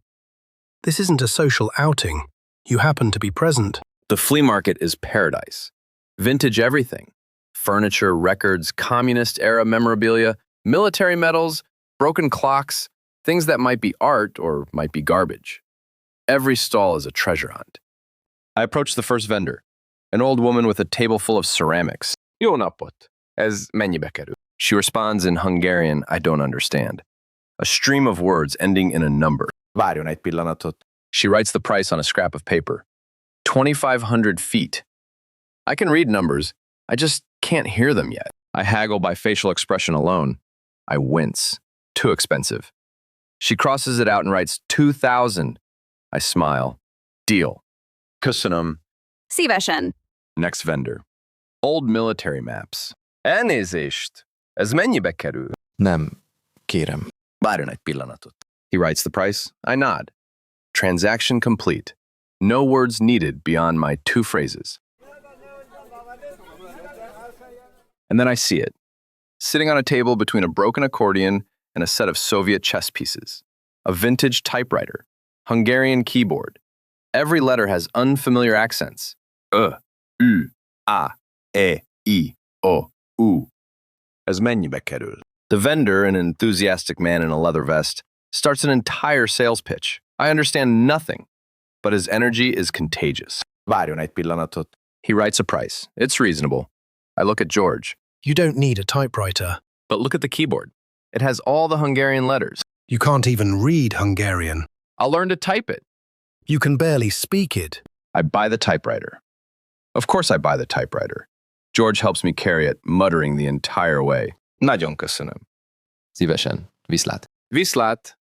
This isn't a social outing. You happen to be present. The flea market is paradise. Vintage everything. Furniture, records, communist-era memorabilia, military medals, broken clocks, things that might be art or might be garbage. Every stall is a treasure hunt. I approach the first vendor, an old woman with a table full of ceramics. Jó napot. Ez mennyibe kerül? She responds in Hungarian I don't understand. A stream of words ending in a number. Várjon egy pillanatot. She writes the price on a scrap of paper. 2,500 feet. I can read numbers, I just can't hear them yet. I haggle by facial expression alone. I wince. Too expensive. She crosses it out and writes 2,000. I smile. Deal. Köszönöm. Szívesen. Next vendor. Old military maps. Elnézést. Ez mennyibe kerül? Nem, kérem. Várjon egy pillanatot. He writes the price. I nod. Transaction complete. No words needed beyond my 2 phrases. And then I see it, sitting on a table between a broken accordion and a set of Soviet chess pieces, a vintage typewriter, Hungarian keyboard. Every letter has unfamiliar accents. U, A, E, I, O, U. Ez mennyibe kerül? The vendor, an enthusiastic man in a leather vest, starts an entire sales pitch. I understand nothing, but his energy is contagious. Várjon egy pillanatot. He writes a price. It's reasonable. I look at George. You don't need a typewriter. But look at the keyboard. It has all the Hungarian letters. You can't even read Hungarian. I'll learn to type it. You can barely speak it. I buy the typewriter. Of course I buy the typewriter. George helps me carry it, muttering the entire way. Nagyon köszönöm. Szívesen. Viszlát. Viszlát.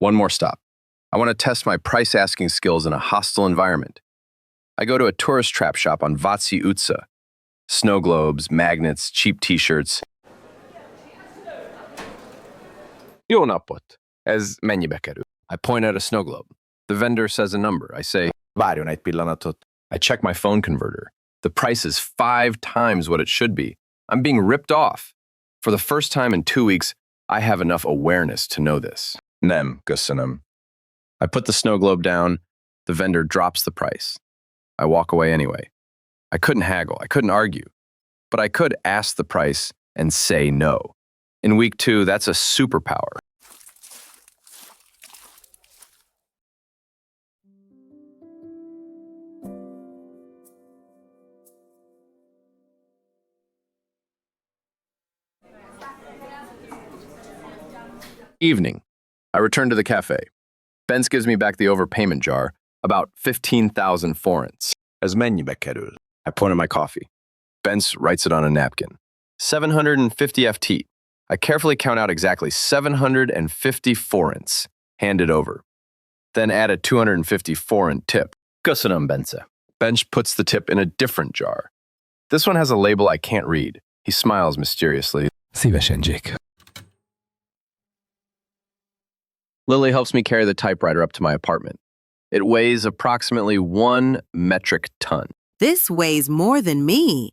One more stop. I want to test my price-asking skills in a hostile environment. I go to a tourist trap shop on Váci utca. Snow globes, magnets, cheap t-shirts. Jó napot. Ez mennyibe kerül? I point at a snow globe. The vendor says a number. I say, Várjon egy pillanatot. I check my phone converter. The price is 5 times what it should be. I'm being ripped off. For the first time in 2 weeks, I have enough awareness to know this. Nem, köszönöm. I put the snow globe down. The vendor drops the price. I walk away anyway. I couldn't haggle. I couldn't argue. But I could ask the price and say no. In week 2, that's a superpower. Evening. I return to the cafe. Benz gives me back the overpayment jar, about 15,000 forints. Ez mennyibe kerül? I point at my coffee. Benz writes it on a napkin. 750 FT. I carefully count out exactly 750 forints. Hand it over. Then add a 250 forint tip. Köszönöm, Bence. Bench puts the tip in a different jar. This one has a label I can't read. He smiles mysteriously. Szívesen, Jake. Lily helps me carry the typewriter up to my apartment. It weighs approximately 1 metric ton. This weighs more than me.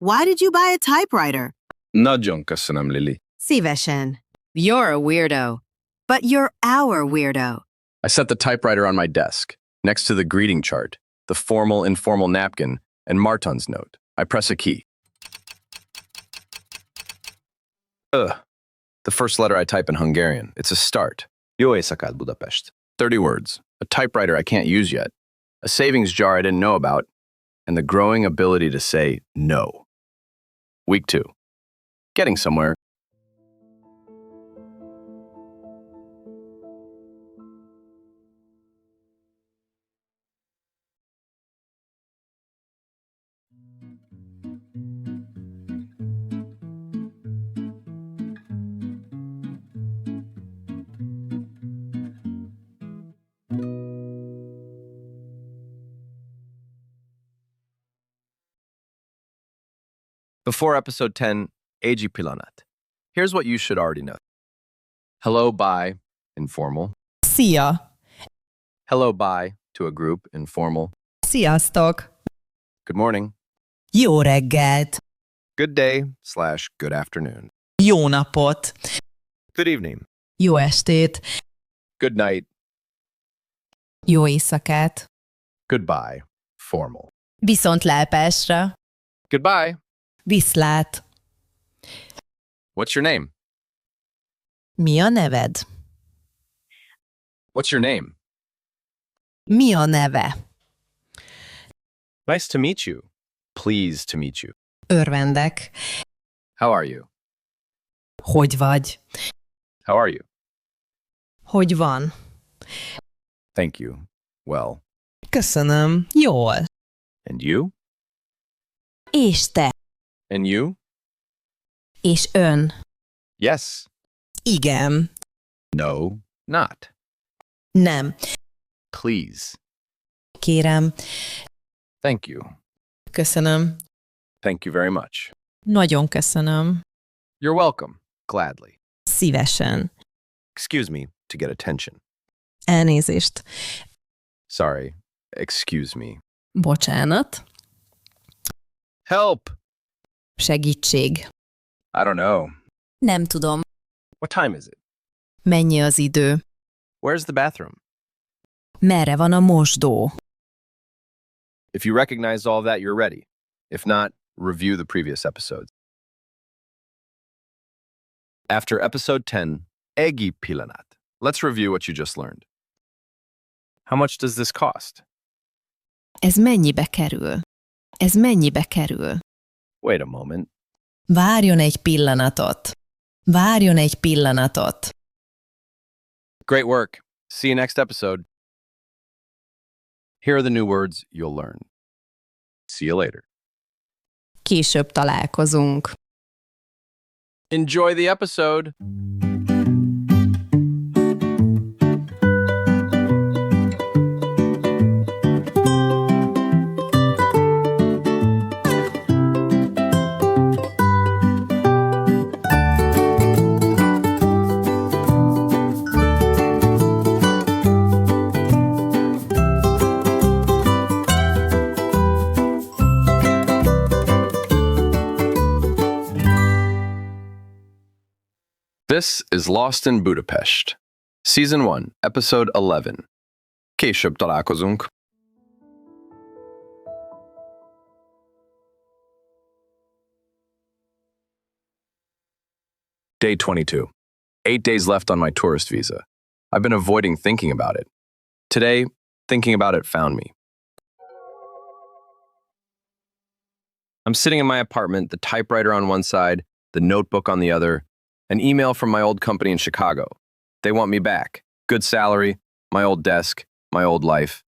Why did you buy a typewriter? Nagyon köszönöm, Lily. Szívesen. You're a weirdo. But you're our weirdo. I set the typewriter on my desk, next to the greeting chart, the formal, informal napkin, and Marton's note. I press a key. The first letter I type in Hungarian. It's a start. Jó éjszakát, Budapest. 30 words. A typewriter I can't use yet. A savings jar I didn't know about. And the growing ability to say no. Week 2. Getting somewhere. Before episode 10, EP pillanat. Here's what you should already know. Hello, bye, informal. Szia! Hello, bye, to a group, informal. Sziasztok! Good morning. Jó reggelt! Good day / good afternoon. Jó napot! Good evening. Jó estét! Good night. Jó éjszakát! Goodbye, formal. Viszontlátásra! Goodbye. Viszlát! What's your name? Mi a neved? What's your name? Mi a neve? Nice to meet you. Pleased to meet you. Örvendek. How are you? Hogy vagy? How are you? Hogy van? Thank you. Well. Köszönöm. Jól. And you? És te? And you? És ön? Yes. Igen. No, not. Nem. Please. Kérem. Thank you. Köszönöm. Thank you very much. Nagyon köszönöm. You're welcome. Gladly. Szívesen. Excuse me to get attention. Elnézést. Sorry. Excuse me. Bocsánat. Help! Segítség. I don't know. Nem tudom. What time is it? Mennyi az idő? Where's the bathroom? Merre van a mosdó? If you recognize all of that, you're ready. If not, review the previous episodes. After episode 10, EP pillanat, let's review what you just learned. How much does this cost? Ez mennyibe kerül? Ez mennyibe kerül? Wait a moment. Várjon egy pillanatot. Várjon egy pillanatot. Great work. See you next episode. Here are the new words you'll learn. See you later. Később találkozunk. Enjoy the episode. This is Lost in Budapest. Season 1, Episode 11. Később találkozunk. Day 22. 8 days left on my tourist visa. I've been avoiding thinking about it. Today, thinking about it found me. I'm sitting in my apartment, the typewriter on one side, the notebook on the other, an email from my old company in Chicago. They want me back. Good salary, my old desk, my old life.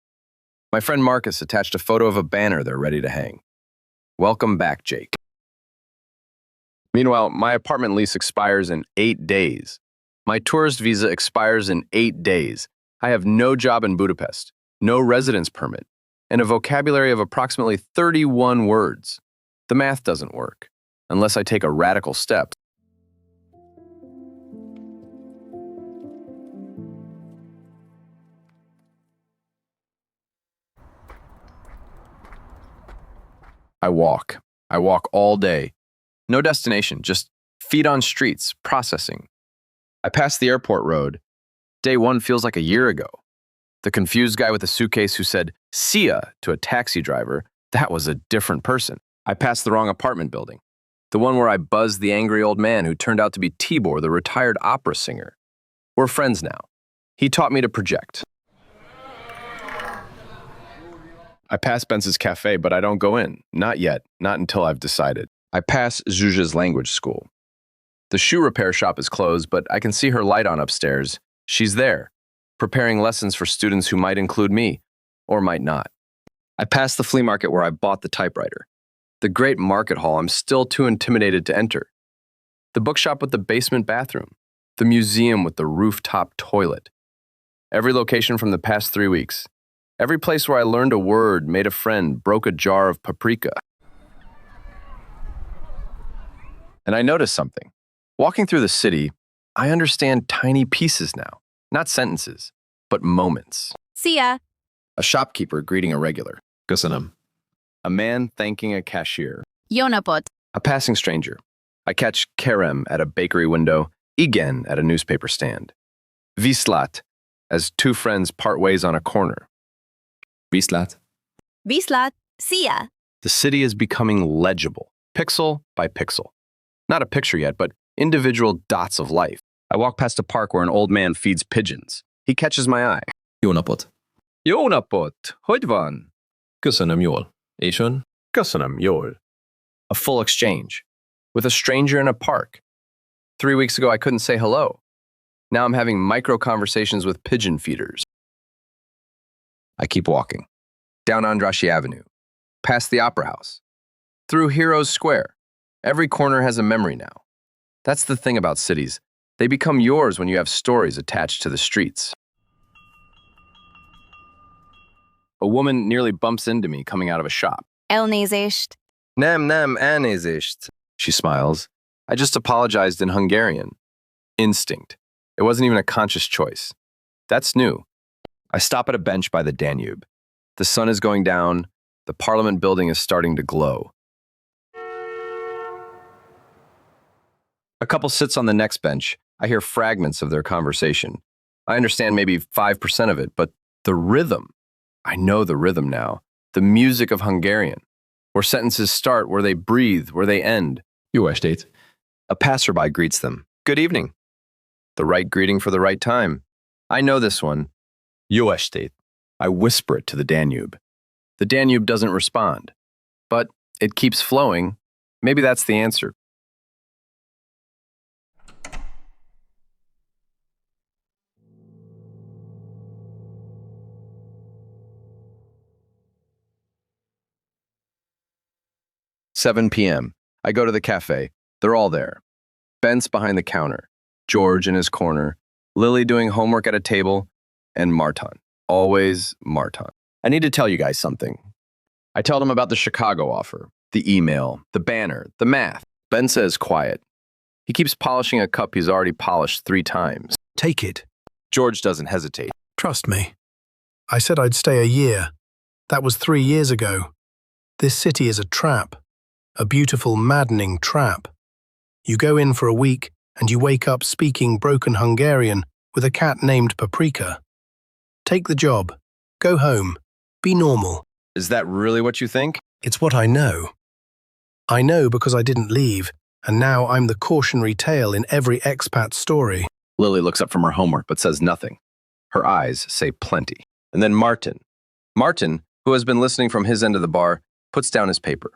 My friend Marcus attached a photo of a banner they're ready to hang. Welcome back, Jake. Meanwhile, my apartment lease expires in 8 days. My tourist visa expires in 8 days. I have no job in Budapest, no residence permit, and a vocabulary of approximately 31 words. The math doesn't work, unless I take a radical step. I walk. I walk all day. No destination, just feet on streets, processing. I pass the airport road. Day 1 feels like a year ago. The confused guy with a suitcase who said, "Szia" to a taxi driver, that was a different person. I passed the wrong apartment building. The one where I buzzed the angry old man who turned out to be Tibor, the retired opera singer. We're friends now. He taught me to project. I pass Benz's cafe, but I don't go in. Not yet. Not until I've decided. I pass Zuzha's language school. The shoe repair shop is closed, but I can see her light on upstairs. She's there, preparing lessons for students who might include me, or might not. I pass the flea market where I bought the typewriter. The great market hall I'm still too intimidated to enter. The bookshop with the basement bathroom. The museum with the rooftop toilet. Every location from the past 3 weeks. Every place where I learned a word, made a friend, broke a jar of paprika. And I noticed something. Walking through the city, I understand tiny pieces now. Not sentences, but moments. Szia. A shopkeeper greeting a regular. Köszönöm. A man thanking a cashier. Jó napot. A passing stranger. I catch Kérem at a bakery window, Igen at a newspaper stand. Viszlát, as two friends part ways on a corner. Viszlát. Viszlát. Szia. The city is becoming legible, pixel by pixel. Not a picture yet, but individual dots of life. I walk past a park where an old man feeds pigeons. He catches my eye. Jó napot. Jó napot! Hogy van? Köszönöm jól. És ön? Köszönöm jól. A full exchange. With a stranger in a park. 3 weeks ago, I couldn't say hello. Now I'm having micro-conversations with pigeon feeders. I keep walking. Down Andrassy Avenue. Past the Opera House. Through Heroes Square. Every corner has a memory now. That's the thing about cities. They become yours when you have stories attached to the streets. A woman nearly bumps into me coming out of a shop. Elnézést. Nem elnézést. She smiles. I just apologized in Hungarian. Instinct. It wasn't even a conscious choice. That's new. I stop at a bench by the Danube. The sun is going down. The Parliament building is starting to glow. A couple sits on the next bench. I hear fragments of their conversation. I understand maybe 5% of it, but the rhythm. I know the rhythm now. The music of Hungarian. Where sentences start, where they breathe, where they end. Jó estét. A passerby greets them. Good evening. The right greeting for the right time. I know this one. Jó estét. I whisper it to the Danube. The Danube doesn't respond. But it keeps flowing. Maybe that's the answer. "7 p.m. I go to the cafe. They're all there. Ben's behind the counter. George in his corner. Lily doing homework at a table. And Martin. Always Martin. I need to tell you guys something. I tell them about the Chicago offer, the email, the banner, the math. Ben says quiet. He keeps polishing a cup he's already polished 3 times. Take it. George doesn't hesitate. Trust me. I said I'd stay a year. That was 3 years ago. This city is a trap. A beautiful, maddening trap. You go in for a week, and you wake up speaking broken Hungarian with a cat named Paprika. Take the job. Go home. Be normal. Is that really what you think? It's what I know. I know because I didn't leave, and now I'm the cautionary tale in every expat story. Lily looks up from her homework but says nothing. Her eyes say plenty. And then Martin. Martin, who has been listening from his end of the bar, puts down his paper.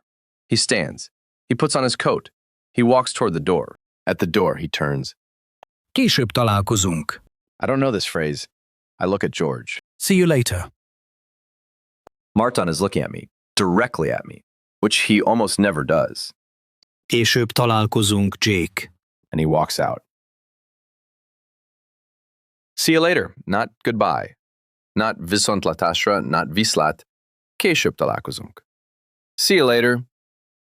He stands. He puts on his coat. He walks toward the door. At the door, he turns. Később találkozunk. I don't know this phrase. I look at George. See you later. Martin is looking at me, directly at me, which he almost never does. Később találkozunk, Jake. And he walks out. See you later, not goodbye. Not viszontlátásra, not viszlát. Később találkozunk. See you later.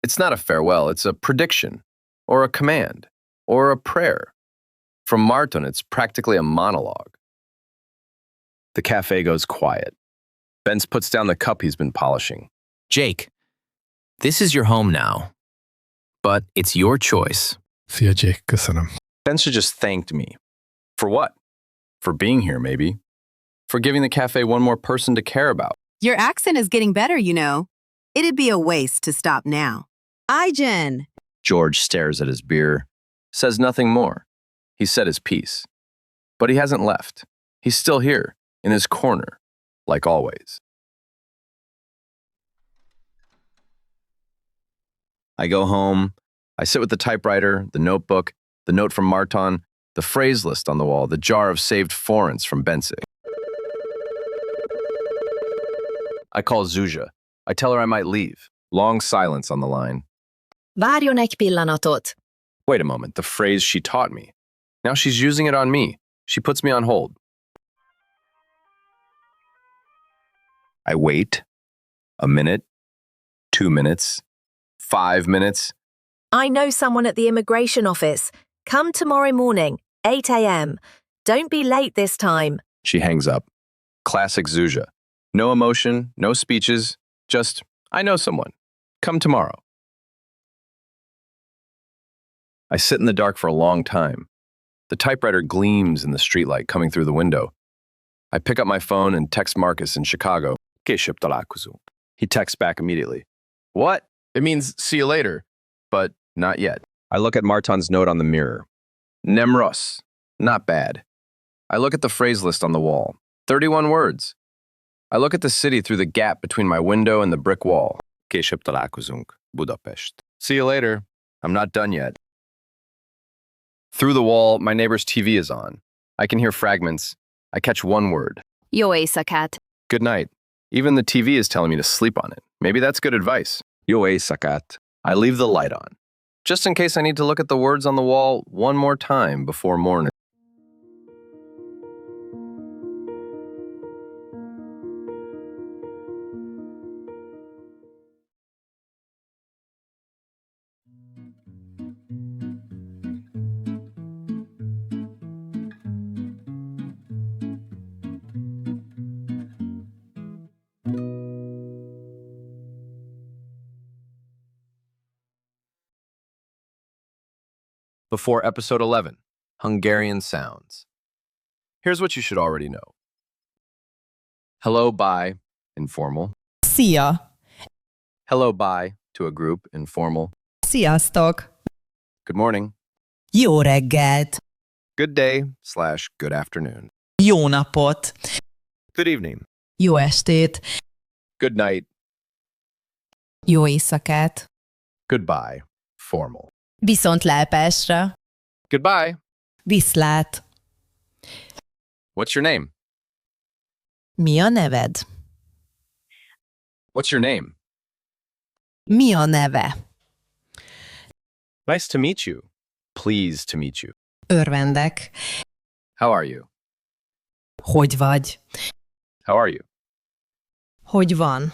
It's not a farewell, it's a prediction, or a command, or a prayer. From Martin, it's practically a monologue. The cafe goes quiet. Benz puts down the cup he's been polishing. Jake, this is your home now. But it's your choice. Szia, Jake, köszönöm. Ben should just thanked me. For what? For being here, maybe. For giving the cafe one more person to care about. Your accent is getting better, you know. It'd be a waste to stop now. Jen. George stares at his beer, says nothing more. He said his piece. But he hasn't left. He's still here, in his corner, like always. I go home. I sit with the typewriter, the notebook, the note from Martin, the phrase list on the wall, the jar of saved forints from Bence. I call Zuzsa. I tell her I might leave. Long silence on the line. Várjon egy pillanatot. Wait a moment, the phrase she taught me. Now she's using it on me. She puts me on hold. I wait. A minute. 2 minutes. 5 minutes. I know someone at the immigration office. Come tomorrow morning, 8 a.m. Don't be late this time. She hangs up. Classic Zuzsa. No emotion, no speeches, just, I know someone. Come tomorrow. I sit in the dark for a long time. The typewriter gleams in the streetlight coming through the window. I pick up my phone and text Marcus in Chicago. Később találkozunk. He texts back immediately. What? It means see you later, but not yet. I look at Martin's note on the mirror. Nemros. Not bad. I look at the phrase list on the wall. 31 words. I look at the city through the gap between my window and the brick wall. Később találkozunk, Budapest. See you later. I'm not done yet. Through the wall, my neighbor's TV is on. I can hear fragments. I catch one word. Jó éjszakát. Good night. Even the TV is telling me to sleep on it. Maybe that's good advice. Jó éjszakát. I leave the light on, just in case I need to look at the words on the wall one more time before morning. Before episode 11, Hungarian sounds. Here's what you should already know. Hello, bye, informal. Szia! Hello, bye, to a group, informal. Sziasztok! Good morning. Jó reggelt! Good day / good afternoon. Jó napot! Good evening. Jó estét! Good night. Jó éjszakát! Goodbye, formal. Viszontlátásra! Goodbye. Viszlát! What's your name? Mi a neved? What's your name? Mi a neve? Nice to meet you. Pleased to meet you. Örvendek. How are you? Hogy vagy? How are you? Hogy van?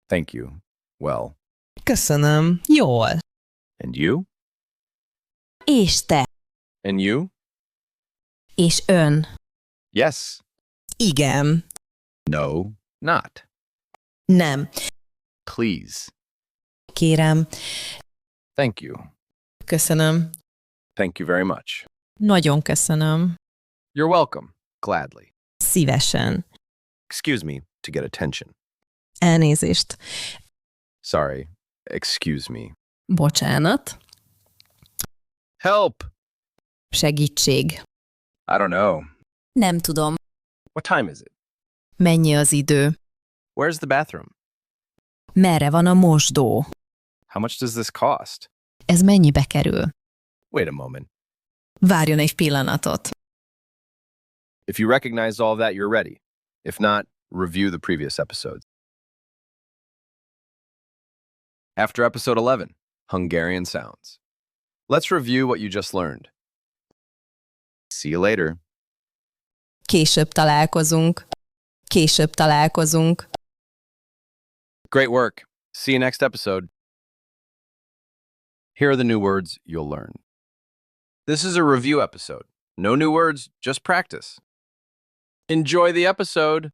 Thank you. Well. Köszönöm. Jól. And you? És te? And you? És ön? Yes. Igen. No, not. Nem. Please. Kérem. Thank you. Köszönöm. Thank you very much. Nagyon köszönöm. You're welcome. Gladly. Szívesen. Excuse me to get attention. Elnézést. Sorry. Excuse me. Bocsánat. Help! Segítség. I don't know. Nem tudom. What time is it? Mennyi az idő? Where's the bathroom? Merre van a mosdó? How much does this cost? Ez mennyibe kerül? Wait a moment. Várjon egy pillanatot. If you recognize all of that, you're ready. If not, review the previous episodes. After episode 11, Hungarian sounds. Let's review what you just learned. See you later. Később találkozunk. Később találkozunk. Great work. See you next episode. Here are the new words you'll learn. This is a review episode. No new words, just practice. Enjoy the episode.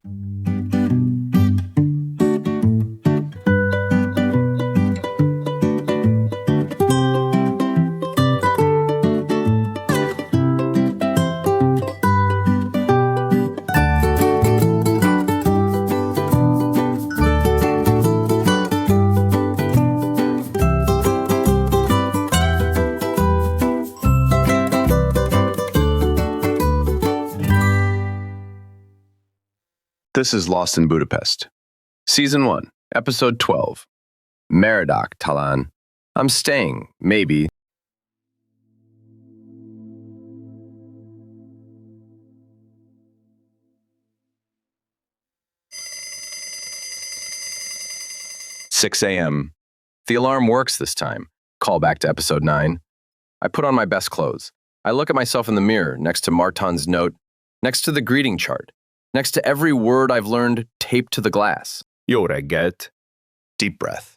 This is Lost in Budapest. Season 1, Episode 12. Meredok Talan. I'm staying, maybe. "6 a.m. The alarm works this time. Call back to Episode 9. I put on my best clothes. I look at myself in the mirror, next to Martin's note, next to the greeting chart, next to every word I've learned taped to the glass. Jó reggelt. Deep breath.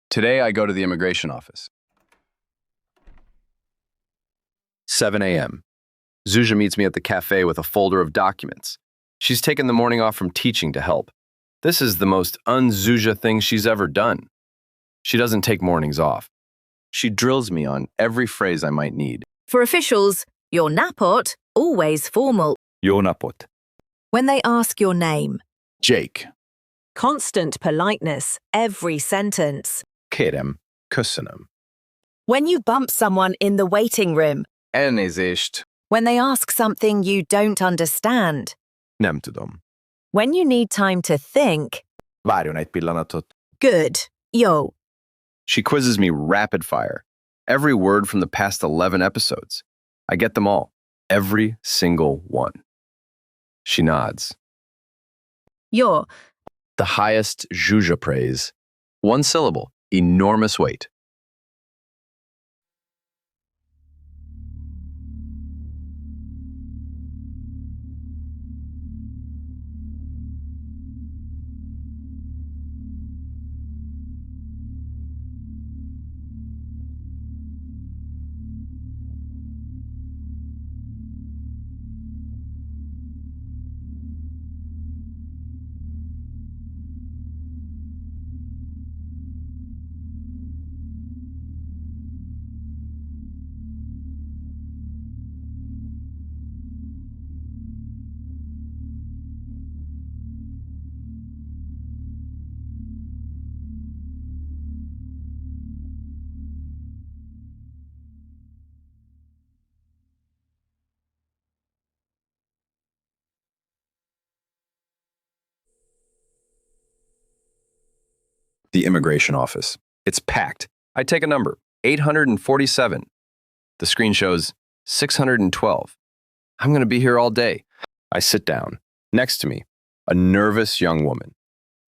Today I go to the immigration office. 7 a.m. Zuzia meets me at the cafe with a folder of documents. She's taken the morning off from teaching to help. This is the most un-Zuzia thing she's ever done. She doesn't take mornings off. She drills me on every phrase I might need. For officials, your napot, always formal. Jó napot. When they ask your name. Jake. Constant politeness, every sentence. Kérem, köszönöm. When you bump someone in the waiting room. Elnézést. When they ask something you don't understand. Nem tudom. When you need time to think. Várjon egy pillanatot. Good. Yo. She quizzes me rapid fire. Every word from the past 11 episodes. I get them all. Every single one. She nods. Yo. The highest Zuzia praise. One syllable. Enormous weight. The immigration office. It's packed. I take a number, 847. The screen shows 612. I'm going to be here all day. I sit down. Next to me, a nervous young woman.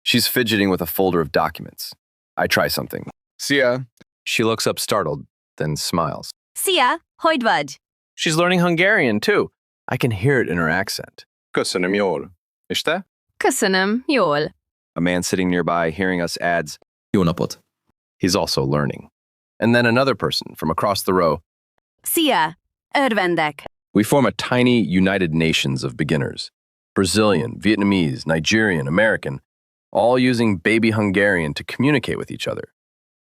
She's fidgeting with a folder of documents. I try something. Szia. She looks up startled, then smiles. Szia, hogy, vagy. She's learning Hungarian, too. I can hear it in her accent. Köszönöm jól. És te? Köszönöm, jól. A man sitting nearby hearing us adds, Jó napot. he's also learning. And then another person from across the row. Szia, örvendek. We form a tiny United Nations of beginners. Brazilian, Vietnamese, Nigerian, American, all using baby Hungarian to communicate with each other.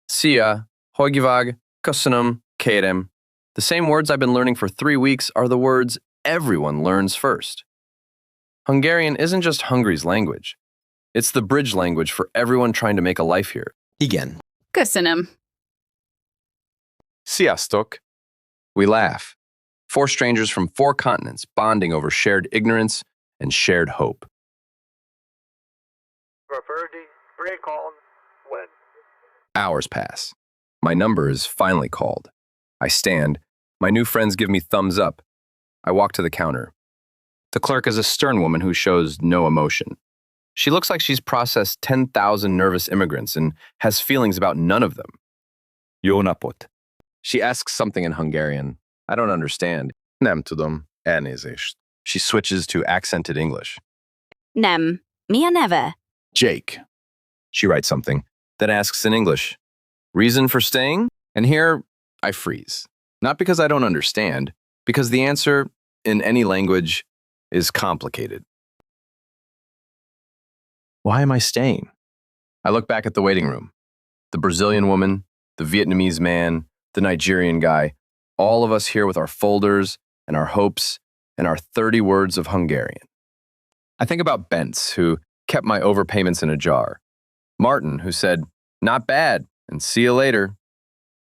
Szia, hogy, vagy, köszönöm, kérem. The same words I've been learning for 3 weeks are the words everyone learns first. Hungarian isn't just Hungary's language. It's the bridge language for everyone trying to make a life here. Igen. Köszönöm. Sziasztok. We laugh. 4 strangers from 4 continents bonding over shared ignorance and shared hope. Hours pass. My number is finally called. I stand. My new friends give me thumbs up. I walk to the counter. The clerk is a stern woman who shows no emotion. She looks like she's processed 10,000 nervous immigrants and has feelings about none of them. Jó napot. She asks something in Hungarian. I don't understand. Nem tudom. Elnézést. She switches to accented English. Nem. Mi a neve? Jake. She writes something, then asks in English, reason for staying? And here, I freeze. Not because I don't understand, because the answer, in any language, is complicated. Why am I staying? I look back at the waiting room. The Brazilian woman, the Vietnamese man, the Nigerian guy, all of us here with our folders and our hopes and our 30 words of Hungarian. I think about Bentz, who kept my overpayments in a jar. Martin, who said, not bad, and see you later.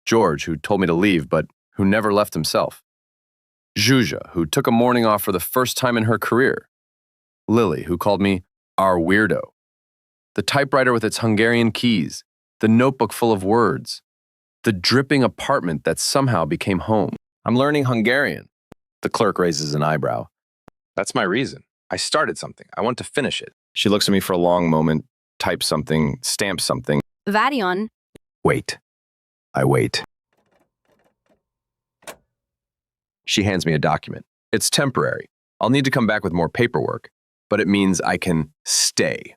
George, who told me to leave, but who never left himself. Zsuzsa, who took a morning off for the first time in her career. Lily, who called me our weirdo. The typewriter with its Hungarian keys, the notebook full of words, the dripping apartment that somehow became home. I'm learning Hungarian. The clerk raises an eyebrow. That's my reason. I started something. I want to finish it. She looks at me for a long moment, types something, stamps something. Várjon. Wait. I wait. She hands me a document. It's temporary. I'll need to come back with more paperwork, but it means I can stay.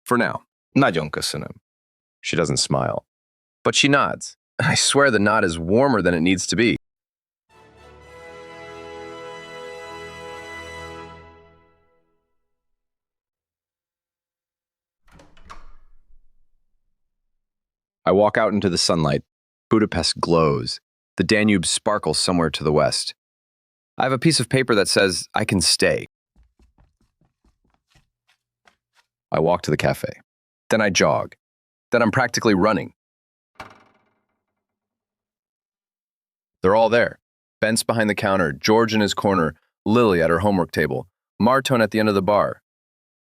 For now. Nagyon köszönöm. She doesn't smile, but she nods. I swear the nod is warmer than it needs to be. I walk out into the sunlight. Budapest glows. The Danube sparkles somewhere to the west. I have a piece of paper that says I can stay. I walk to the cafe. Then I jog. Then I'm practically running. They're all there. Bentz behind the counter, George in his corner, Lily at her homework table, Marton at the end of the bar.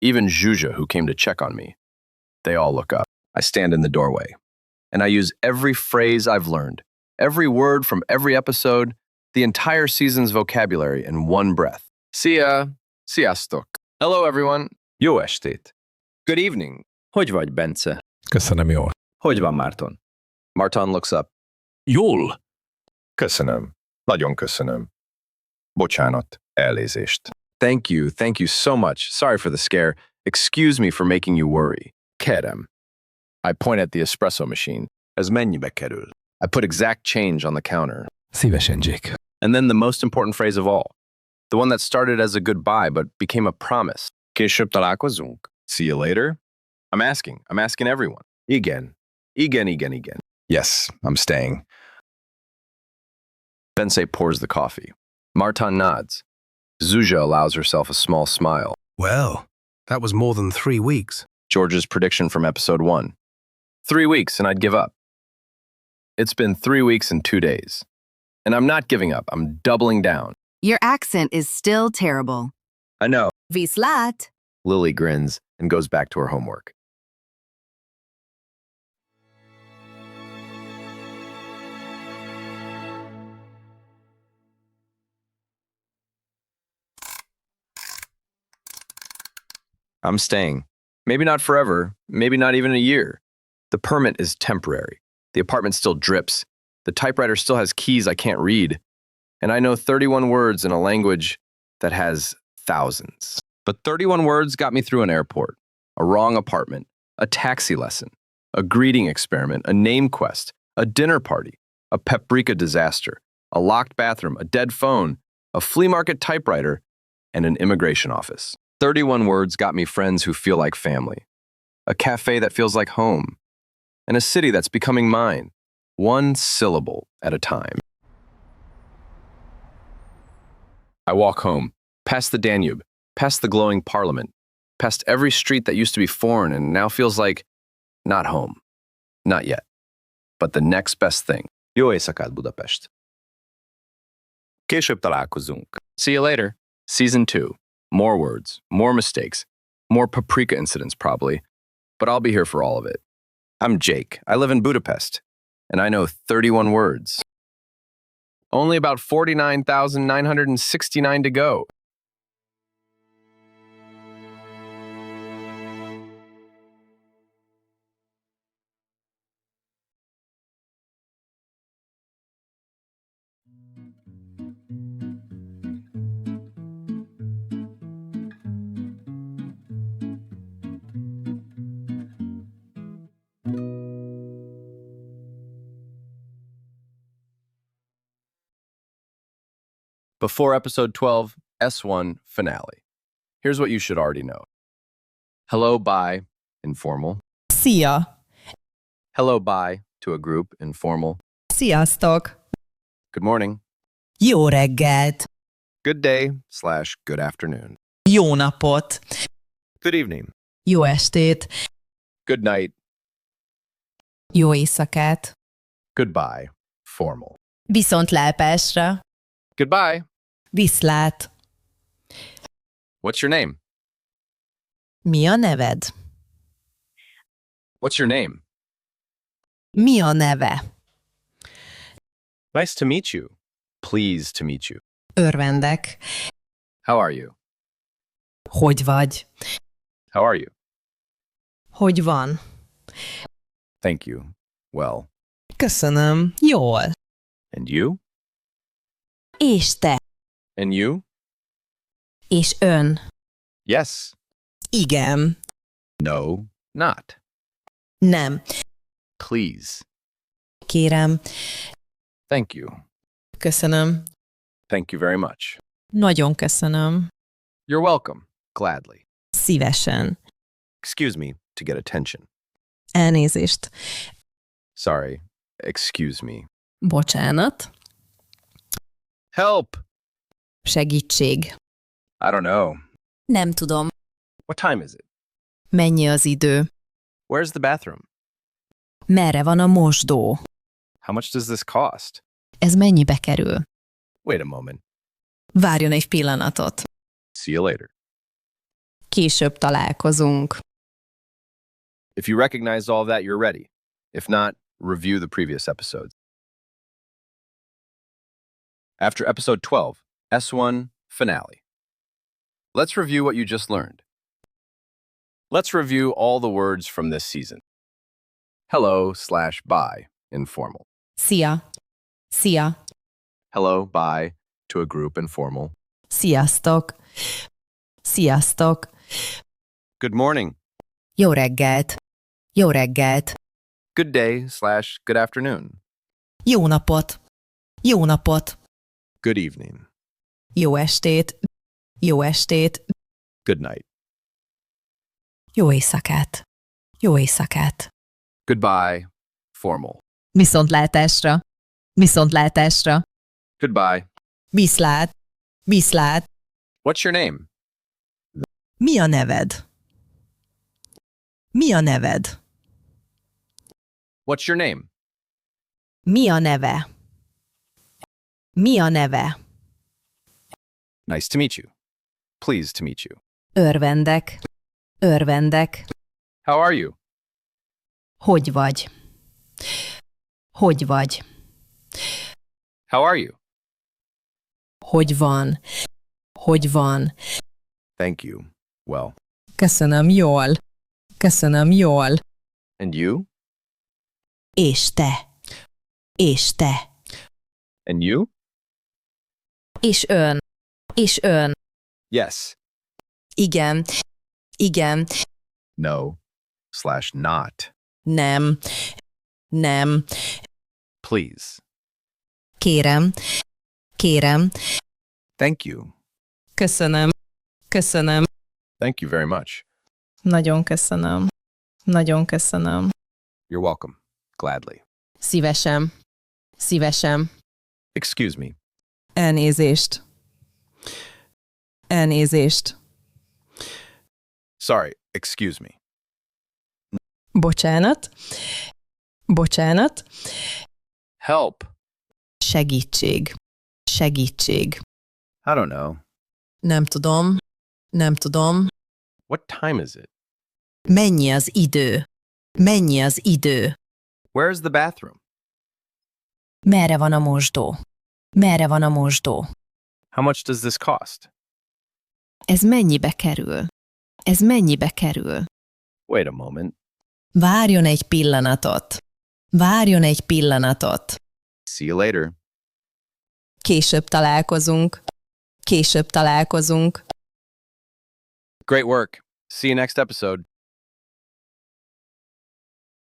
Even Zsuzsa, who came to check on me. They all look up. I stand in the doorway. And I use every phrase I've learned, every word from every episode, the entire season's vocabulary in one breath. Szia, sziasztok. Hello, everyone. Jó estét. Good evening. Hogy vagy, Bence? Köszönöm, jól. Hogy van, Márton? Marton looks up. Jól. Köszönöm. Nagyon köszönöm. Bocsánat. Elnézést. Thank you so much. Sorry for the scare. Excuse me for making you worry. Kérem. I point at the espresso machine. Ez mennyibe kerül? I put exact change on the counter. Szívesen, Jake. And then the most important phrase of all. The one that started as a goodbye but became a promise. Később találkozunk. See you later. I'm asking everyone. Igen. Igen. Yes, I'm staying. Bence pours the coffee. Marton nods. Zsuzsa allows herself a small smile. Well, that was more than 3 weeks. George's prediction from episode 1. 3 weeks and I'd give up. It's been 3 weeks and 2 days. And I'm not giving up. I'm doubling down. Your accent is still terrible. I know. Vislat. Lily grins and goes back to her homework. I'm staying. Maybe not forever, maybe not even a year. The permit is temporary. The apartment still drips. The typewriter still has keys I can't read. And I know 31 words in a language that has thousands. But 31 words got me through an airport, a wrong apartment, a taxi lesson, a greeting experiment, a name quest, a dinner party, a paprika disaster, a locked bathroom, a dead phone, a flea market typewriter, and an immigration office. 31 words got me friends who feel like family, a cafe that feels like home, and a city that's becoming mine, one syllable at a time. I walk home, past the Danube, past the glowing parliament, past every street that used to be foreign and now feels like not home. Not yet. But the next best thing. Jó éjszakát, Budapest. Később találkozunk. See you later. Season 2. More words, more mistakes, more paprika incidents probably, but I'll be here for all of it. I'm Jake. I live in Budapest, and I know 31 words. Only about 49,969 to go. Before episode 12, S1 finale. Here's what you should already know. Hello, bye, informal. Szia! Hello, bye, to a group, informal. Sziasztok! Good morning. Jó reggelt! Good day / good afternoon. Jó napot! Good evening. Jó estét! Good night. Jó éjszakát! Goodbye, formal. Viszontlátásra! Goodbye. Viszlát! What's your name? Mi a neved? What's your name? Mi a neve? Nice to meet you. Pleased to meet you. Örvendek. How are you? Hogy vagy? How are you? Hogy van? Thank you. Well. Köszönöm. Jól. And you? És te? And you? És ön? Yes. Igen. No, not. Nem. Please. Kérem. Thank you. Köszönöm. Thank you very much. Nagyon köszönöm. You're welcome. Gladly. Szívesen. Excuse me to get attention. Elnézést. Sorry. Excuse me. Bocsánat. Help! Segítség. I don't know. Nem tudom. What time is it? Mennyi az idő? Where's the bathroom? Merre van a mosdó? How much does this cost? Ez mennyibe kerül? Wait a moment. Várjon egy pillanatot. See you later. Később találkozunk. If you recognize all of that, you're ready. If not, review the previous episodes. After episode 12, S1 finale. Let's review what you just learned. Let's review all the words from this season. Hello / bye, informal. Szia! Szia! Hello, bye, to a group, informal. Sziasztok! Sziasztok! Good morning. Jó reggelt! Jó reggelt! Good day / good afternoon. Jó napot! Jó napot! Good evening. Jó estét! Jó estét! Good night. Jó éjszakát! Jó éjszakát! Goodbye, formal. Viszontlátásra! Viszontlátásra! Goodbye. Viszlát! Viszlát! What's your name? Mi a neved? Mi a neved? What's your name? Mi a neve? Mi a neve? Nice to meet you. Pleased to meet you. Örvendek. Örvendek. How are you? Hogy vagy? Hogy vagy? How are you? Hogy van? Hogy van? Thank you. Well. Köszönöm jól. Köszönöm jól. And you? És te? És te? And you? És ön. És ön. Yes. Igen. Igen. No / not. Nem. Nem. Please. Kérem. Kérem. Thank you. Köszönöm. Köszönöm. Thank you very much. Nagyon köszönöm. Nagyon köszönöm. You're welcome. Gladly. Szívesen. Szívesen. Excuse me. Elnézést. Elnézést. Sorry, excuse me. Bocsánat. Bocsánat. Help. Segítség. Segítség. I don't know. Nem tudom. Nem tudom. What time is it? Mennyi az idő? Mennyi az idő? Where's the bathroom? Merre van a mosdó? Merre van a mosdó? How much does this cost? Ez mennyibe kerül? Ez mennyibe kerül? Wait a moment. Várjon egy pillanatot. Várjon egy pillanatot. See you later. Később találkozunk. Később találkozunk. Great work. See you next episode.